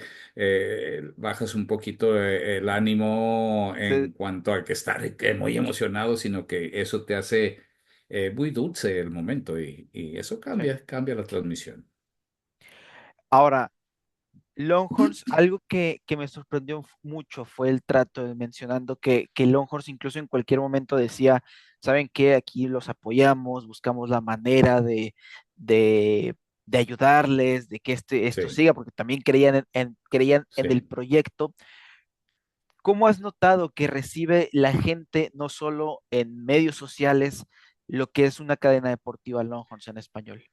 bajas un poquito el ánimo sí, en cuanto a que estar muy emocionado, sino que eso te hace muy dulce el momento y eso sí. cambia la transmisión. Ahora, Longhorns, algo que me sorprendió mucho fue el trato, mencionando que Longhorns incluso en cualquier momento decía, ¿saben qué? Aquí los apoyamos, buscamos la manera de, de ayudarles, de que esto Sí, siga, porque también creían en el sí. proyecto. ¿Cómo has notado que recibe la gente, no solo en medios sociales, lo que es una cadena deportiva Longhorns en español?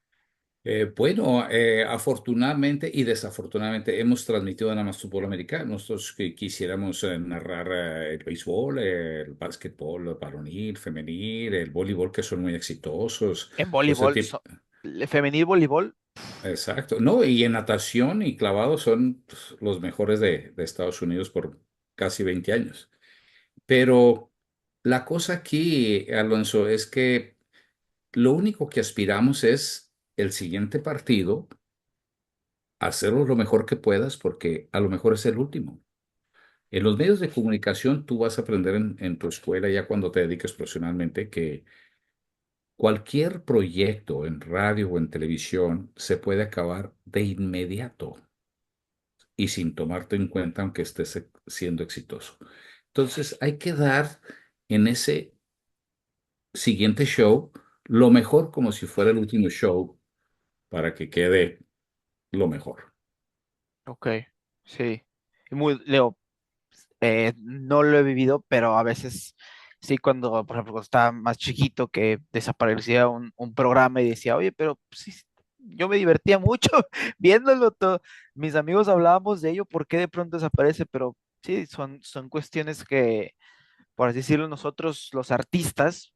Bueno, afortunadamente y desafortunadamente hemos transmitido nada más fútbol americano. Nosotros que quisiéramos narrar el béisbol, el básquetbol, el varonil, femenil, el voleibol, que son muy exitosos. En Todo ese voleibol, tipo. femenil voleibol, Exacto. No, y en natación y clavado son pues, los mejores de Estados Unidos por casi 20 años. Pero la cosa aquí, Alonso, es que lo único que aspiramos es el siguiente partido, hacerlo lo mejor que puedas, porque a lo mejor es el último. En los medios de comunicación, tú vas a aprender en tu escuela, ya cuando te dediques profesionalmente, que cualquier proyecto en radio o en televisión se puede acabar de inmediato y sin tomarte en cuenta aunque estés siendo exitoso. Entonces, hay que dar en ese siguiente show lo mejor como si fuera el último show para que quede lo mejor. Ok, sí. Y muy, Leo, no lo he vivido, pero a veces sí, cuando, por ejemplo, cuando estaba más chiquito, que desaparecía un programa y decía, oye, pero pues, sí, yo me divertía mucho viéndolo todo. Mis amigos hablábamos de ello, ¿por qué de pronto desaparece? Pero sí, son cuestiones que, por así decirlo, nosotros, los artistas,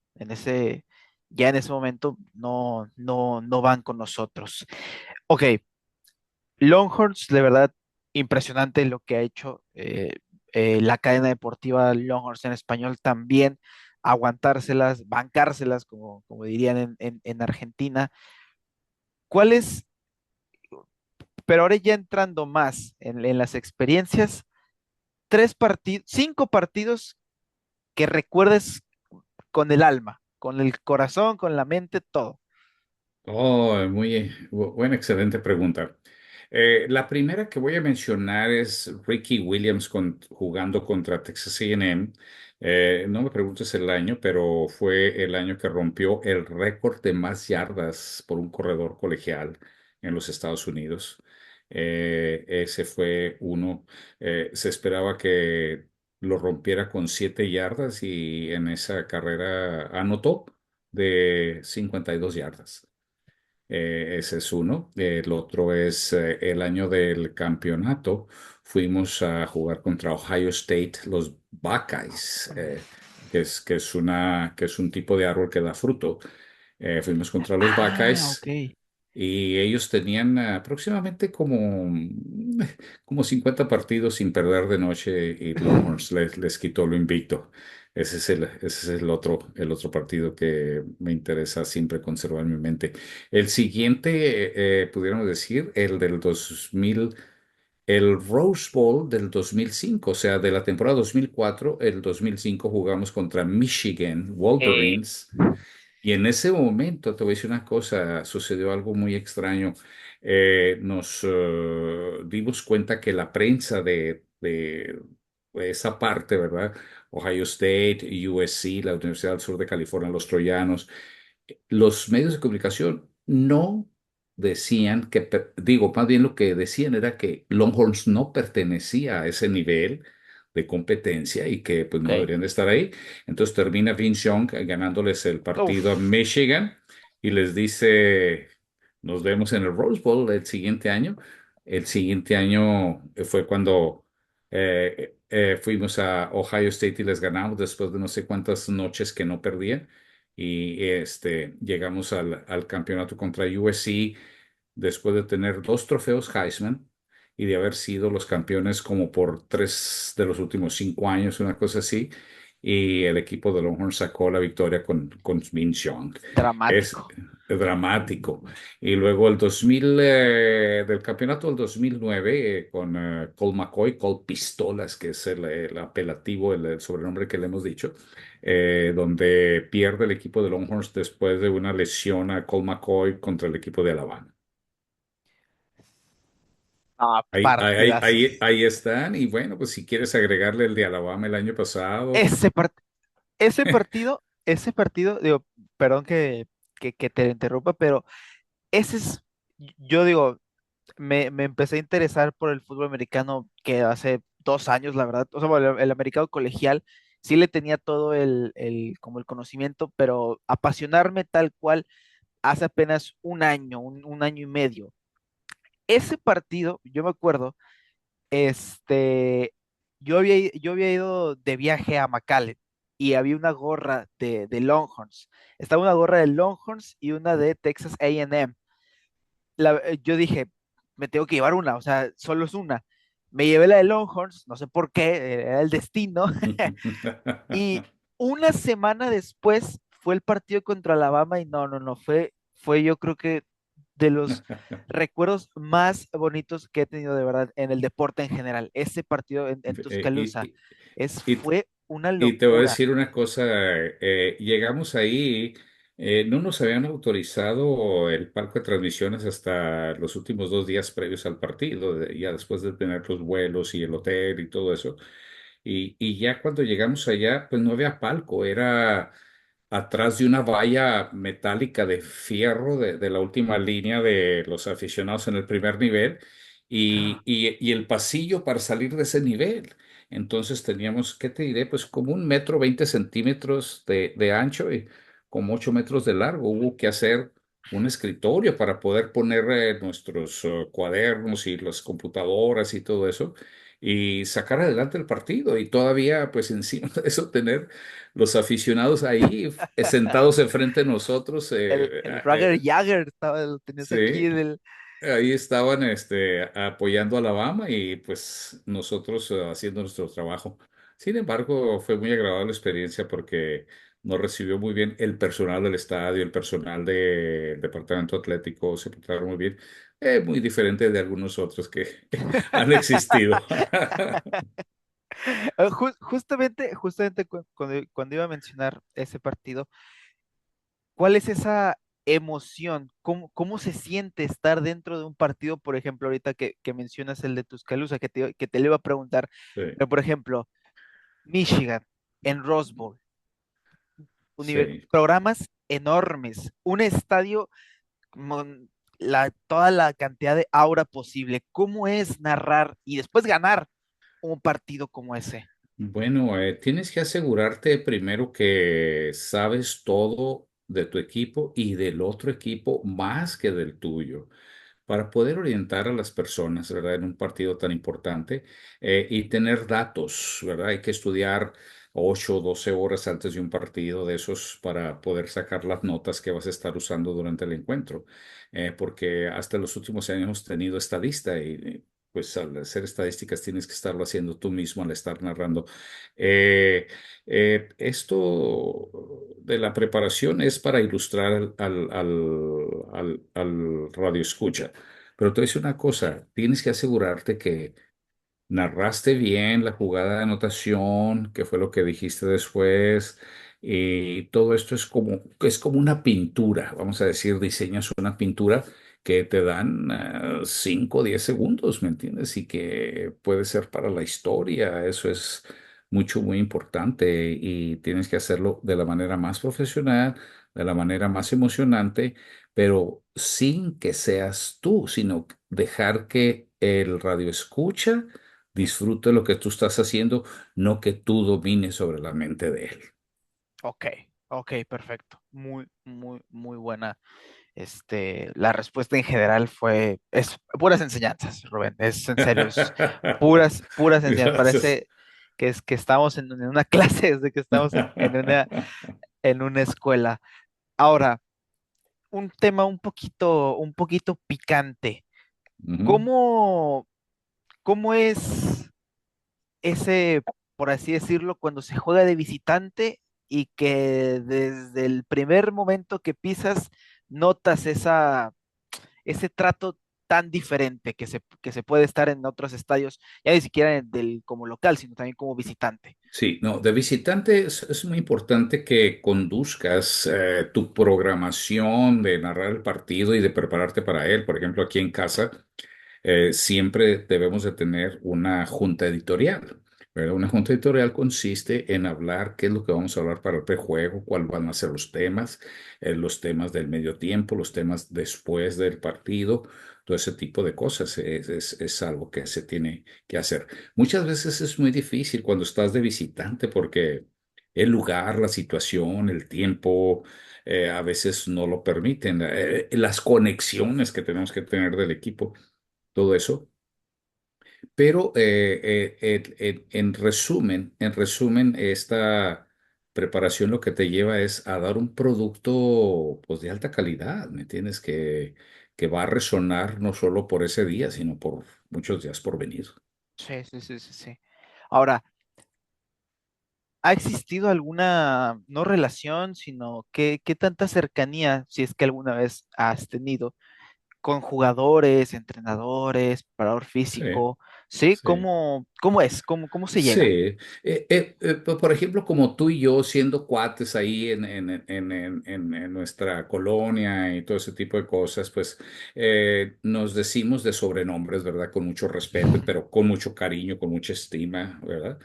ya en ese momento, no van con nosotros. Ok, Longhorns, de verdad, impresionante lo que ha hecho la cadena deportiva Longhorns en español también, aguantárselas, bancárselas, como dirían en Argentina. ¿Cuáles, pero ahora ya entrando más en las experiencias, cinco partidos que recuerdes con el alma, con el corazón, con la mente, todo? Oh, muy buena, excelente pregunta. La primera que voy a mencionar es Ricky Williams jugando contra Texas A&M. No me preguntes el año, pero fue el año que rompió el récord de más yardas por un corredor colegial en los Estados Unidos. Ese fue uno. Se esperaba que lo rompiera con 7 yardas y en esa carrera anotó de 52 yardas. Ese es uno. El otro es el año del campeonato. Fuimos a jugar contra Ohio State, los Buckeyes, que es un tipo de árbol que da fruto. Fuimos contra los Ah, ok. Buckeyes y ellos tenían aproximadamente como 50 partidos sin perder de noche y Longhorns les quitó lo invicto. Ese es el otro partido que me interesa siempre conservar en mi mente. El siguiente, pudiéramos decir, el del 2000, el Rose Bowl del 2005, o sea, de la temporada 2004, el 2005 jugamos contra Michigan Eh, Wolverines y en ese momento, te voy a decir una cosa, sucedió algo muy extraño. Nos dimos cuenta que la prensa de esa parte, ¿verdad? Ohio State, USC, la Universidad del Sur de California, los troyanos, los medios de comunicación no decían digo, más bien lo que decían era que Longhorns no pertenecía a ese nivel de competencia y que pues no ok. deberían de estar ahí. Entonces termina Vince Young ganándoles el partido a Uf, Michigan y les dice, nos vemos en el Rose Bowl el siguiente año. El siguiente año fue cuando fuimos a Ohio State y les ganamos después de no sé cuántas noches que no perdían y llegamos al campeonato contra USC después de tener 2 trofeos Heisman y de haber sido los campeones como por 3 de los últimos 5 años, una cosa así. Y el equipo de Longhorn sacó la victoria con Vince Young. Es dramático. dramático. Y luego del campeonato del 2009 con Colt McCoy, Colt Pistolas, que es el apelativo, el sobrenombre que le hemos dicho, donde pierde el equipo de Longhorns después de una lesión a Colt McCoy contra el equipo de Alabama. Ah, Ahí partidazos. ahí están. Y bueno, pues si quieres agregarle el de Alabama el año pasado. Ese, par- ese partido, digo, perdón que te interrumpa, pero ese es, yo digo, me empecé a interesar por el fútbol americano que hace 2 años, la verdad. O sea, bueno, el americano colegial sí le tenía todo como el conocimiento, pero apasionarme tal cual hace apenas un año, un año y medio. Ese partido, yo me acuerdo, este, yo había ido de viaje a McAllen y había una gorra de Longhorns. Estaba una gorra de Longhorns y una de Texas A&M. Yo dije, me tengo que llevar una, o sea, solo es una. Me llevé la de Longhorns, no sé por qué, era el destino. Y una semana después fue el partido contra Alabama y no, no, no, fue yo creo que de los recuerdos más bonitos que he tenido de verdad en el deporte en general. Ese partido en Eh, Tuscaloosa y, y, fue una Y te voy a locura. decir una cosa, llegamos ahí, no nos habían autorizado el palco de transmisiones hasta los últimos 2 días previos al partido, ya después de tener los vuelos y el hotel y todo eso. Y ya cuando llegamos allá, pues no había palco, era atrás de una valla metálica de fierro de la última línea de los aficionados en el primer nivel y el pasillo para salir de ese nivel. Entonces teníamos, ¿qué te diré? Pues como 1 metro 20 centímetros de ancho y como 8 metros de largo. Hubo que hacer un escritorio para poder poner nuestros cuadernos y las computadoras y todo eso y sacar adelante el partido. Y todavía, pues encima de eso, tener los aficionados ahí sentados enfrente de nosotros. El Rager Jagger estaba, lo tenías aquí Sí, en el... ahí estaban apoyando a Alabama y pues nosotros haciendo nuestro trabajo. Sin embargo, fue muy agradable la experiencia porque nos recibió muy bien el personal del estadio, el personal del departamento atlético, se portaron muy bien. Muy diferente de algunos otros que han existido. Justamente cuando iba a mencionar ese partido, ¿cuál es esa emoción? ¿Cómo se siente estar dentro de un partido, por ejemplo, ahorita que mencionas el de Tuscaloosa, que te lo iba a preguntar, Sí, pero por ejemplo, Michigan, en Rose Bowl, sí. programas enormes, un estadio con toda la cantidad de aura posible. ¿Cómo es narrar y después ganar un partido como ese? Bueno, tienes que asegurarte primero que sabes todo de tu equipo y del otro equipo más que del tuyo, para poder orientar a las personas, ¿verdad? En un partido tan importante y tener datos, ¿verdad? Hay que estudiar 8 o 12 horas antes de un partido de esos para poder sacar las notas que vas a estar usando durante el encuentro, porque hasta los últimos años hemos tenido estadista y pues al hacer estadísticas tienes que estarlo haciendo tú mismo al estar narrando. Eh, Esto de la preparación es para ilustrar al radio escucha. Pero te voy a decir una cosa, tienes que asegurarte que narraste bien la jugada de anotación, qué fue lo que dijiste después, y todo esto es como una pintura, vamos a decir, diseñas una pintura que te dan 5 o 10 segundos, ¿me entiendes? Y que puede ser para la historia, eso es muy importante y tienes que hacerlo de la manera más profesional, de la manera más emocionante, pero sin que seas tú, sino dejar que el radio escucha disfrute lo que tú estás haciendo, no que tú domines sobre la mente de él. Ok, ok, perfecto. Muy, muy, muy buena. La respuesta en general es puras enseñanzas, Rubén. Es en serio, es puras enseñanzas. Gracias. Parece que estamos en una clase, desde que estamos en una escuela. Ahora, un tema un poquito picante. Ujú. ¿Cómo, cómo es ese, por así decirlo, cuando se juega de visitante y que desde el primer momento que pisas notas ese trato tan diferente que se puede estar en otros estadios, ya ni siquiera como local, sino también como visitante? Sí, no, de visitante es muy importante que conduzcas tu programación de narrar el partido y de prepararte para él. Por ejemplo, aquí en casa. Siempre debemos de tener una junta editorial, ¿verdad? Una junta editorial consiste en hablar qué es lo que vamos a hablar para el prejuego, cuáles van a ser los temas del medio tiempo, los temas después del partido, todo ese tipo de cosas. Es algo que se tiene que hacer. Muchas veces es muy difícil cuando estás de visitante porque el lugar, la situación, el tiempo, a veces no lo permiten. Las conexiones que tenemos que tener del equipo todo eso. Pero en resumen, esta preparación lo que te lleva es a dar un producto pues de alta calidad, ¿me entiendes? Que va a resonar no solo por ese día, sino por muchos días por venir. Sí, sí, sí, sí, sí. Ahora, ¿ha existido alguna, no relación, sino qué tanta cercanía, si es que alguna vez has tenido, con jugadores, entrenadores, preparador Sí, físico? ¿Sí? sí. ¿Cómo es? ¿Cómo se Sí, llega? por ejemplo, como tú y yo siendo cuates ahí en nuestra colonia y todo ese tipo de cosas, pues nos decimos de sobrenombres, ¿verdad? Con mucho respeto, pero con mucho cariño, con mucha estima, ¿verdad?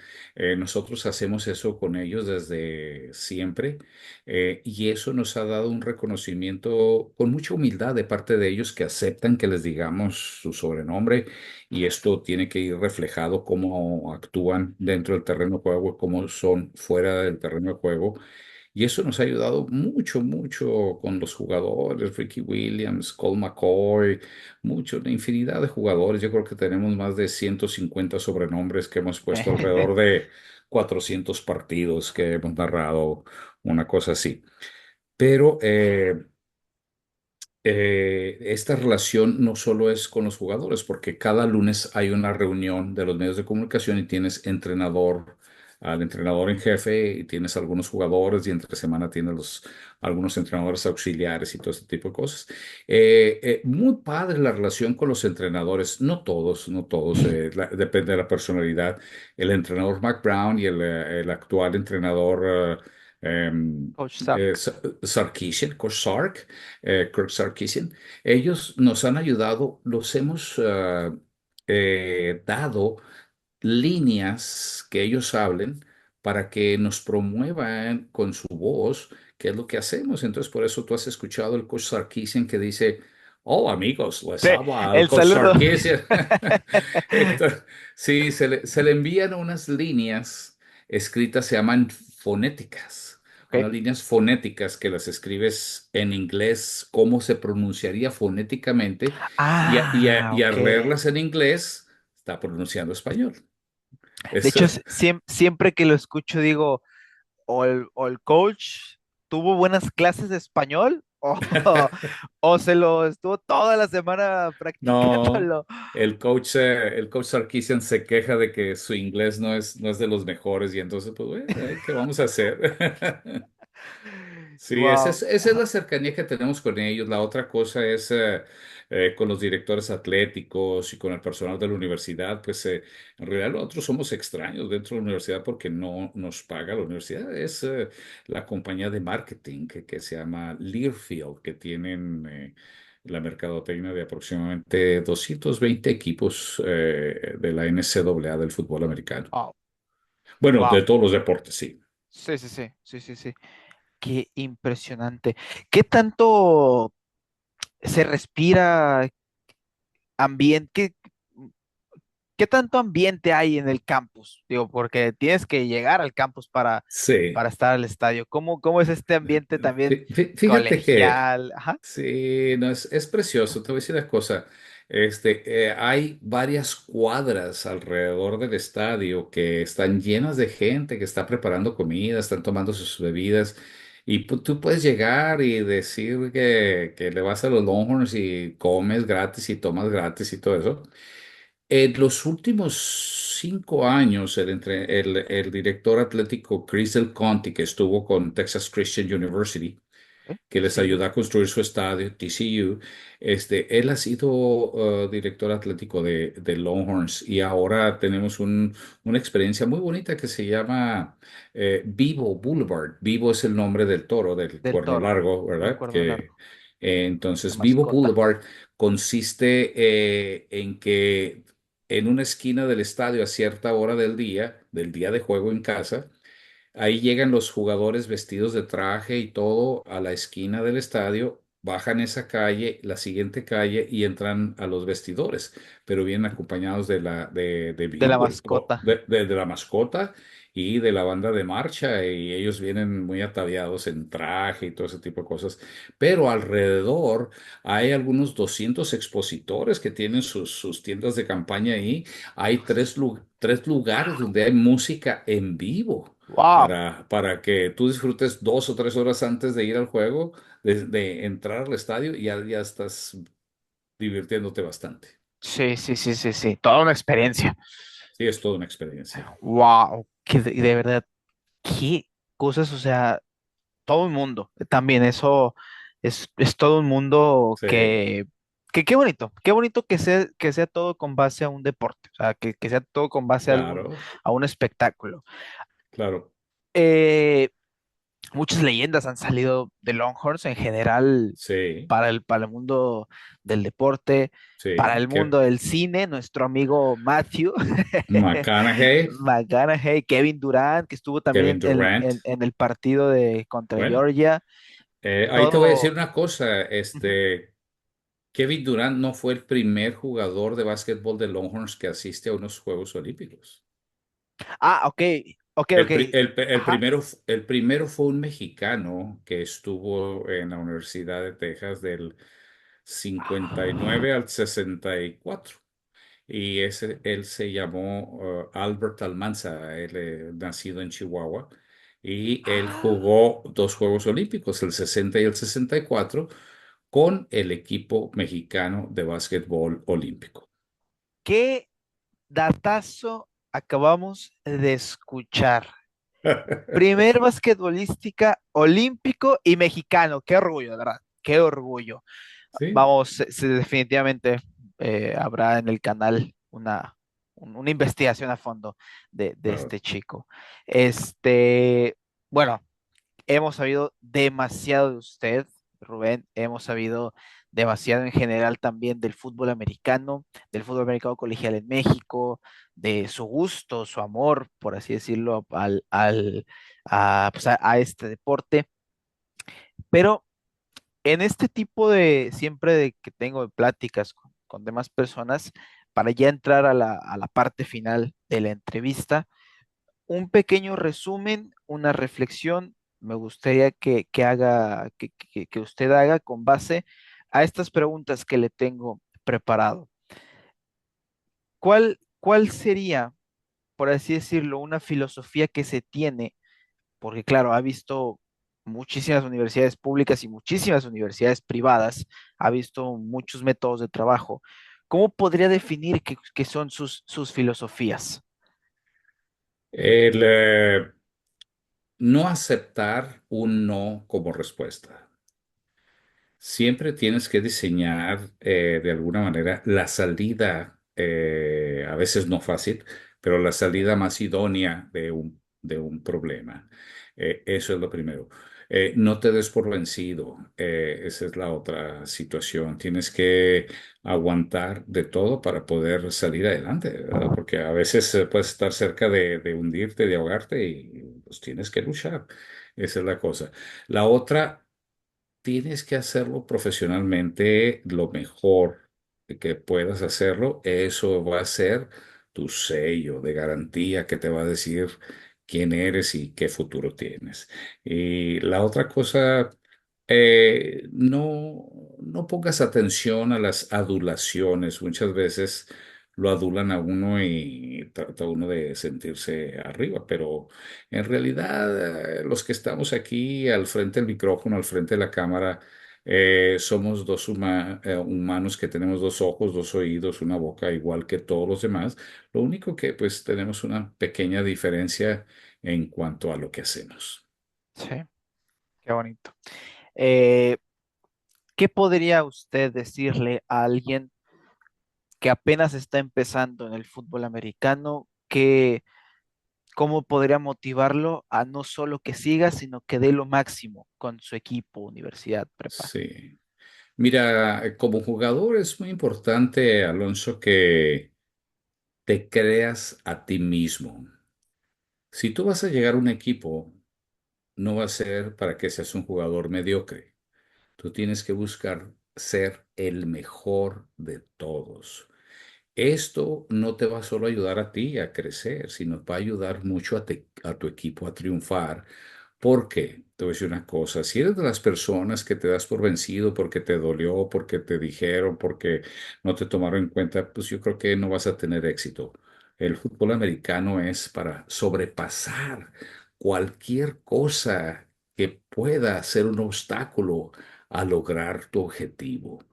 Nosotros hacemos eso con ellos desde siempre, y eso nos ha dado un reconocimiento con mucha humildad de parte de ellos que aceptan que les digamos su sobrenombre, y esto tiene que ir reflejado cómo actúan dentro del terreno de juego, cómo son fuera del terreno de juego. Y eso nos ha ayudado mucho, mucho con los jugadores, Ricky Williams, Colt McCoy, mucho, una infinidad de jugadores. Yo creo que tenemos más de 150 sobrenombres que hemos puesto alrededor de 400 partidos que hemos narrado, una cosa así. Pero esta relación no solo es con los jugadores, porque cada lunes hay una reunión de los medios de comunicación y tienes al entrenador en jefe, y tienes algunos jugadores, y entre semana tienes algunos entrenadores auxiliares y todo este tipo de cosas. Muy padre la relación con los entrenadores, no todos, no todos, depende de la personalidad. El entrenador Mac Brown y el actual entrenador Coach Sark. Sarkisian, Coach Sark, Kirk Sarkisian, ellos nos han ayudado, los hemos dado líneas que ellos hablen para que nos promuevan con su voz, que es lo que hacemos. Entonces, por eso tú has escuchado el Coach Sarkisian que dice: "Oh, amigos, les Sí, habla el el Coach saludo. Sarkisian". Entonces, sí, se le envían unas líneas escritas, se llaman fonéticas, Ok. unas líneas fonéticas que las escribes en inglés, cómo se pronunciaría fonéticamente, Ah, y ok. al leerlas en inglés, está pronunciando español. De Es, hecho, siempre que lo escucho digo, o el coach tuvo buenas clases de español, o se lo estuvo toda la semana no, practicándolo. el coach Sarkisian se queja de que su inglés no es de los mejores, y entonces, pues, bueno, ¿qué vamos a hacer? Sí, esa Wow. es, esa es la cercanía que tenemos con ellos. La otra cosa es con los directores atléticos y con el personal de la universidad. Pues en realidad nosotros somos extraños dentro de la universidad porque no nos paga la universidad. Es la compañía de marketing que se llama Learfield, que tienen la mercadotecnia de aproximadamente 220 equipos de la NCAA del fútbol americano. Wow. Bueno, Wow. de todos los deportes, sí. Sí, sí, sí, sí, sí, sí. Qué impresionante. ¿Qué tanto se respira ambiente? ¿Qué tanto ambiente hay en el campus? Digo, porque tienes que llegar al campus Sí. para estar al estadio. ¿Cómo es este ambiente también Fíjate que colegial? Ajá. sí, no, es precioso. Te voy a decir una cosa. Hay varias cuadras alrededor del estadio que están llenas de gente que está preparando comida, están tomando sus bebidas. Y tú puedes llegar y decir que le vas a los Longhorns y comes gratis y tomas gratis y todo eso. En los últimos 5 años, el director atlético Chris Del Conte, que estuvo con Texas Christian University, que les TCU. ayudó a construir su estadio, TCU. Él ha sido director atlético de Longhorns, y ahora tenemos una experiencia muy bonita que se llama Vivo Boulevard. Vivo es el nombre del toro, del Del cuerno Toro, largo, del ¿verdad? Cuerno Largo, la Entonces, Vivo mascota. Boulevard consiste en que en una esquina del estadio a cierta hora del día de juego en casa, ahí llegan los jugadores vestidos de traje y todo a la esquina del estadio, bajan esa calle, la siguiente calle, y entran a los vestidores, pero vienen acompañados de De la Vivo, mascota. de la mascota y de la banda de marcha, y ellos vienen muy ataviados en traje y todo ese tipo de cosas. Pero alrededor hay algunos 200 expositores que tienen sus tiendas de campaña ahí. Hay tres lugares donde hay música en vivo Wow. para que tú disfrutes 2 o 3 horas antes de ir al juego, de entrar al estadio, y ya estás divirtiéndote bastante. Sí, sí, sí, sí, sí. Toda una experiencia. Sí, es toda una experiencia. Wow. Que de verdad. qué cosas, o sea, todo el mundo, también eso es todo un mundo Sí, que qué bonito que sea todo con base a un deporte, o sea, que sea todo con base claro, a un espectáculo. claro. Eh, Muchas leyendas han salido de Longhorns en general Sí, para el mundo del deporte, para sí. el Que mundo del cine, nuestro amigo Matthew McConaughey, McConaughey, Kevin Durant, que estuvo también Kevin Durant. en el partido de contra Bueno, Georgia, ahí te voy a todo. decir una cosa. Ujú. Kevin Durant no fue el primer jugador de básquetbol de Longhorns que asiste a unos Juegos Olímpicos. Ah, ok, ok, ok. Ajá. El primero fue un mexicano que estuvo en la Universidad de Texas del 59 al 64. Y él se llamó Albert Almanza, él nacido en Chihuahua. Y él Ah, jugó dos Juegos Olímpicos, el 60 y el 64, con el equipo mexicano de básquetbol olímpico. qué datazo acabamos de escuchar. Primer basquetbolística olímpico y mexicano. Qué orgullo, de verdad. Qué orgullo. Sí, Vamos, definitivamente habrá en el canal una investigación a fondo de claro. este chico. Este, bueno, hemos sabido demasiado de usted, Rubén. Hemos sabido demasiado en general también del fútbol americano colegial en México, de su gusto, su amor, por así decirlo, pues, a este deporte. Pero en este tipo siempre de que tengo de pláticas con demás personas, para ya entrar a la parte final de la entrevista, un pequeño resumen, una reflexión, me gustaría que usted haga con base a estas preguntas que le tengo preparado. ¿Cuál sería, por así decirlo, una filosofía que se tiene? Porque claro, ha visto muchísimas universidades públicas y muchísimas universidades privadas, ha visto muchos métodos de trabajo. ¿Cómo podría definir qué son sus filosofías? El no aceptar un no como respuesta. Siempre tienes que diseñar de alguna manera la salida, a veces no fácil, pero la salida más idónea de un problema. Eso es lo primero. No te des por vencido. Esa es la otra situación. Tienes que aguantar de todo para poder salir adelante, ¿verdad? Porque a veces puedes estar cerca de hundirte, de ahogarte y pues tienes que luchar. Esa es la cosa. La otra, tienes que hacerlo profesionalmente lo mejor que puedas hacerlo. Eso va a ser tu sello de garantía que te va a decir quién eres y qué futuro tienes. Y la otra cosa, no pongas atención a las adulaciones. Muchas veces lo adulan a uno y trata uno de sentirse arriba, pero en realidad, los que estamos aquí al frente del micrófono, al frente de la cámara, somos humanos que tenemos dos ojos, dos oídos, una boca, igual que todos los demás. Lo único que pues tenemos una pequeña diferencia en cuanto a lo que hacemos. Sí, qué bonito. Eh, ¿Qué podría usted decirle a alguien que apenas está empezando en el fútbol americano? ¿Cómo podría motivarlo a no solo que siga, sino que dé lo máximo con su equipo, universidad, prepa? Sí. Mira, como jugador es muy importante, Alonso, que te creas a ti mismo. Si tú vas a llegar a un equipo, no va a ser para que seas un jugador mediocre. Tú tienes que buscar ser el mejor de todos. Esto no te va solo a ayudar a ti a crecer, sino va a ayudar mucho a tu equipo a triunfar. ¿Por qué? Te voy a decir una cosa, si eres de las personas que te das por vencido porque te dolió, porque te dijeron, porque no te tomaron en cuenta, pues yo creo que no vas a tener éxito. El fútbol americano es para sobrepasar cualquier cosa que pueda ser un obstáculo a lograr tu objetivo.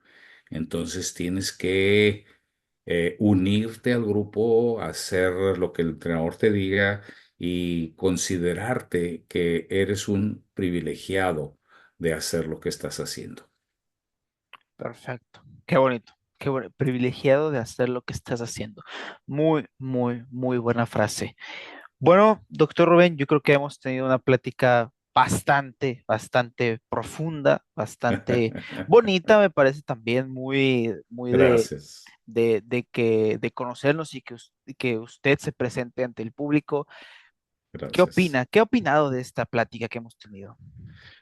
Entonces tienes que unirte al grupo, hacer lo que el entrenador te diga y considerarte que eres un privilegiado de hacer lo que estás haciendo. Perfecto. Qué bueno, privilegiado de hacer lo que estás haciendo. Muy, muy, muy buena frase. Bueno, doctor Rubén, yo creo que hemos tenido una plática bastante, bastante profunda, bastante bonita, me parece también muy, muy Gracias, de conocernos y que usted se presente ante el público. ¿Qué gracias. opina? ¿Qué ha opinado de esta plática que hemos tenido?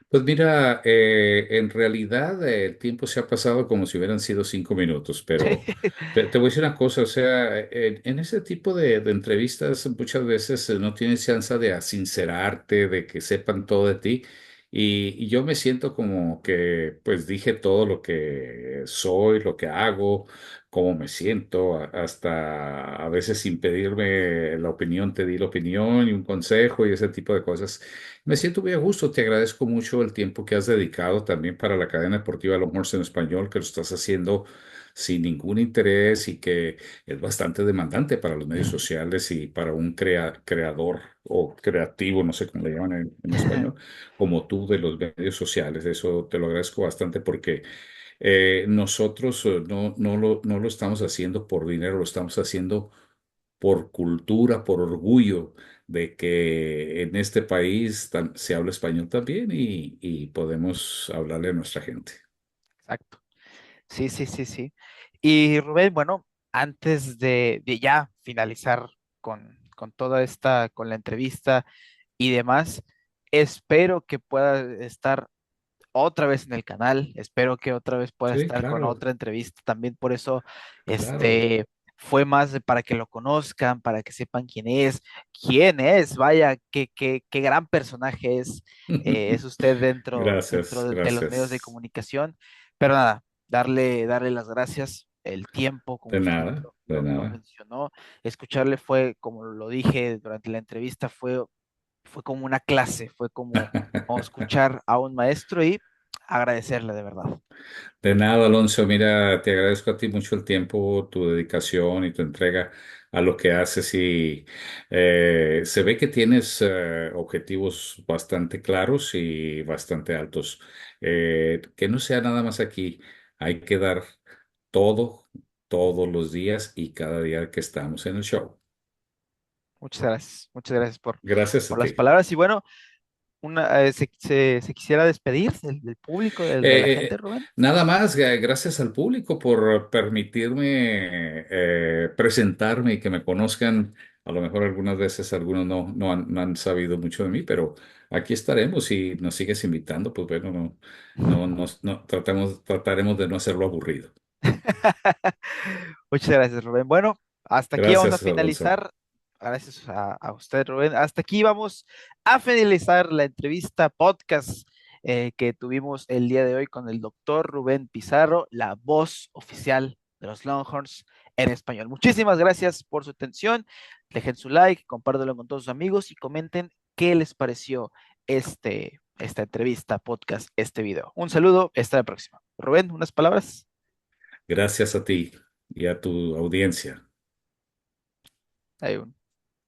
Pues mira, en realidad el tiempo se ha pasado como si hubieran sido 5 minutos, pero te voy a decir una cosa, o sea, en ese tipo de entrevistas muchas veces no tienes chance de sincerarte, de que sepan todo de ti, y yo me siento como que pues dije todo lo que soy, lo que hago, cómo me siento, hasta a veces sin pedirme la opinión, te di la opinión y un consejo y ese tipo de cosas. Me siento muy a gusto, te agradezco mucho el tiempo que has dedicado también para la cadena deportiva Longhorns en español, que lo estás haciendo sin ningún interés y que es bastante demandante para los medios sociales y para un creador o creativo, no sé cómo le llaman en español, como tú de los medios sociales. Eso te lo agradezco bastante porque nosotros no lo estamos haciendo por dinero, lo estamos haciendo por cultura, por orgullo de que en este país se habla español también y podemos hablarle a nuestra gente. Exacto. Sí, sí, sí, sí. Y Rubén, bueno, antes de ya finalizar con toda esta, con la entrevista y demás, espero que pueda estar otra vez en el canal. Espero que otra vez pueda Sí, estar con claro, otra entrevista. También por eso, claro. fue más para que lo conozcan, para que sepan quién es, vaya, qué gran personaje es usted dentro Gracias, de los medios de gracias. comunicación. Pero nada, darle las gracias, el tiempo, como De usted nada, de lo nada. mencionó, escucharle fue, como lo dije durante la entrevista, fue como una clase, fue como escuchar a un maestro y agradecerle de verdad. De nada, Alonso. Mira, te agradezco a ti mucho el tiempo, tu dedicación y tu entrega a lo que haces y se ve que tienes objetivos bastante claros y bastante altos. Que no sea nada más aquí. Hay que dar todo, todos los días y cada día que estamos en el show. Muchas gracias Gracias a por las ti. palabras. Y bueno, se quisiera despedir del público, de la Eh, gente, eh, Rubén. Nada más, gracias al público por permitirme presentarme y que me conozcan. A lo mejor algunas veces algunos no han sabido mucho de mí, pero aquí estaremos y nos sigues invitando. Pues bueno, trataremos de no hacerlo aburrido. Muchas gracias, Rubén. Bueno, hasta aquí vamos a Gracias, Alonso. finalizar. Gracias a usted, Rubén. Hasta aquí vamos a finalizar la entrevista podcast que tuvimos el día de hoy con el doctor Rubén Pizarro, la voz oficial de los Longhorns en español. Muchísimas gracias por su atención. Dejen su like, compártelo con todos sus amigos y comenten qué les pareció esta entrevista, podcast, este video. Un saludo, hasta la próxima. Rubén, unas palabras. Gracias a ti y a tu audiencia. Hay un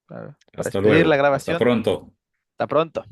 para Hasta despedir la luego. Hasta grabación. pronto. Hasta pronto.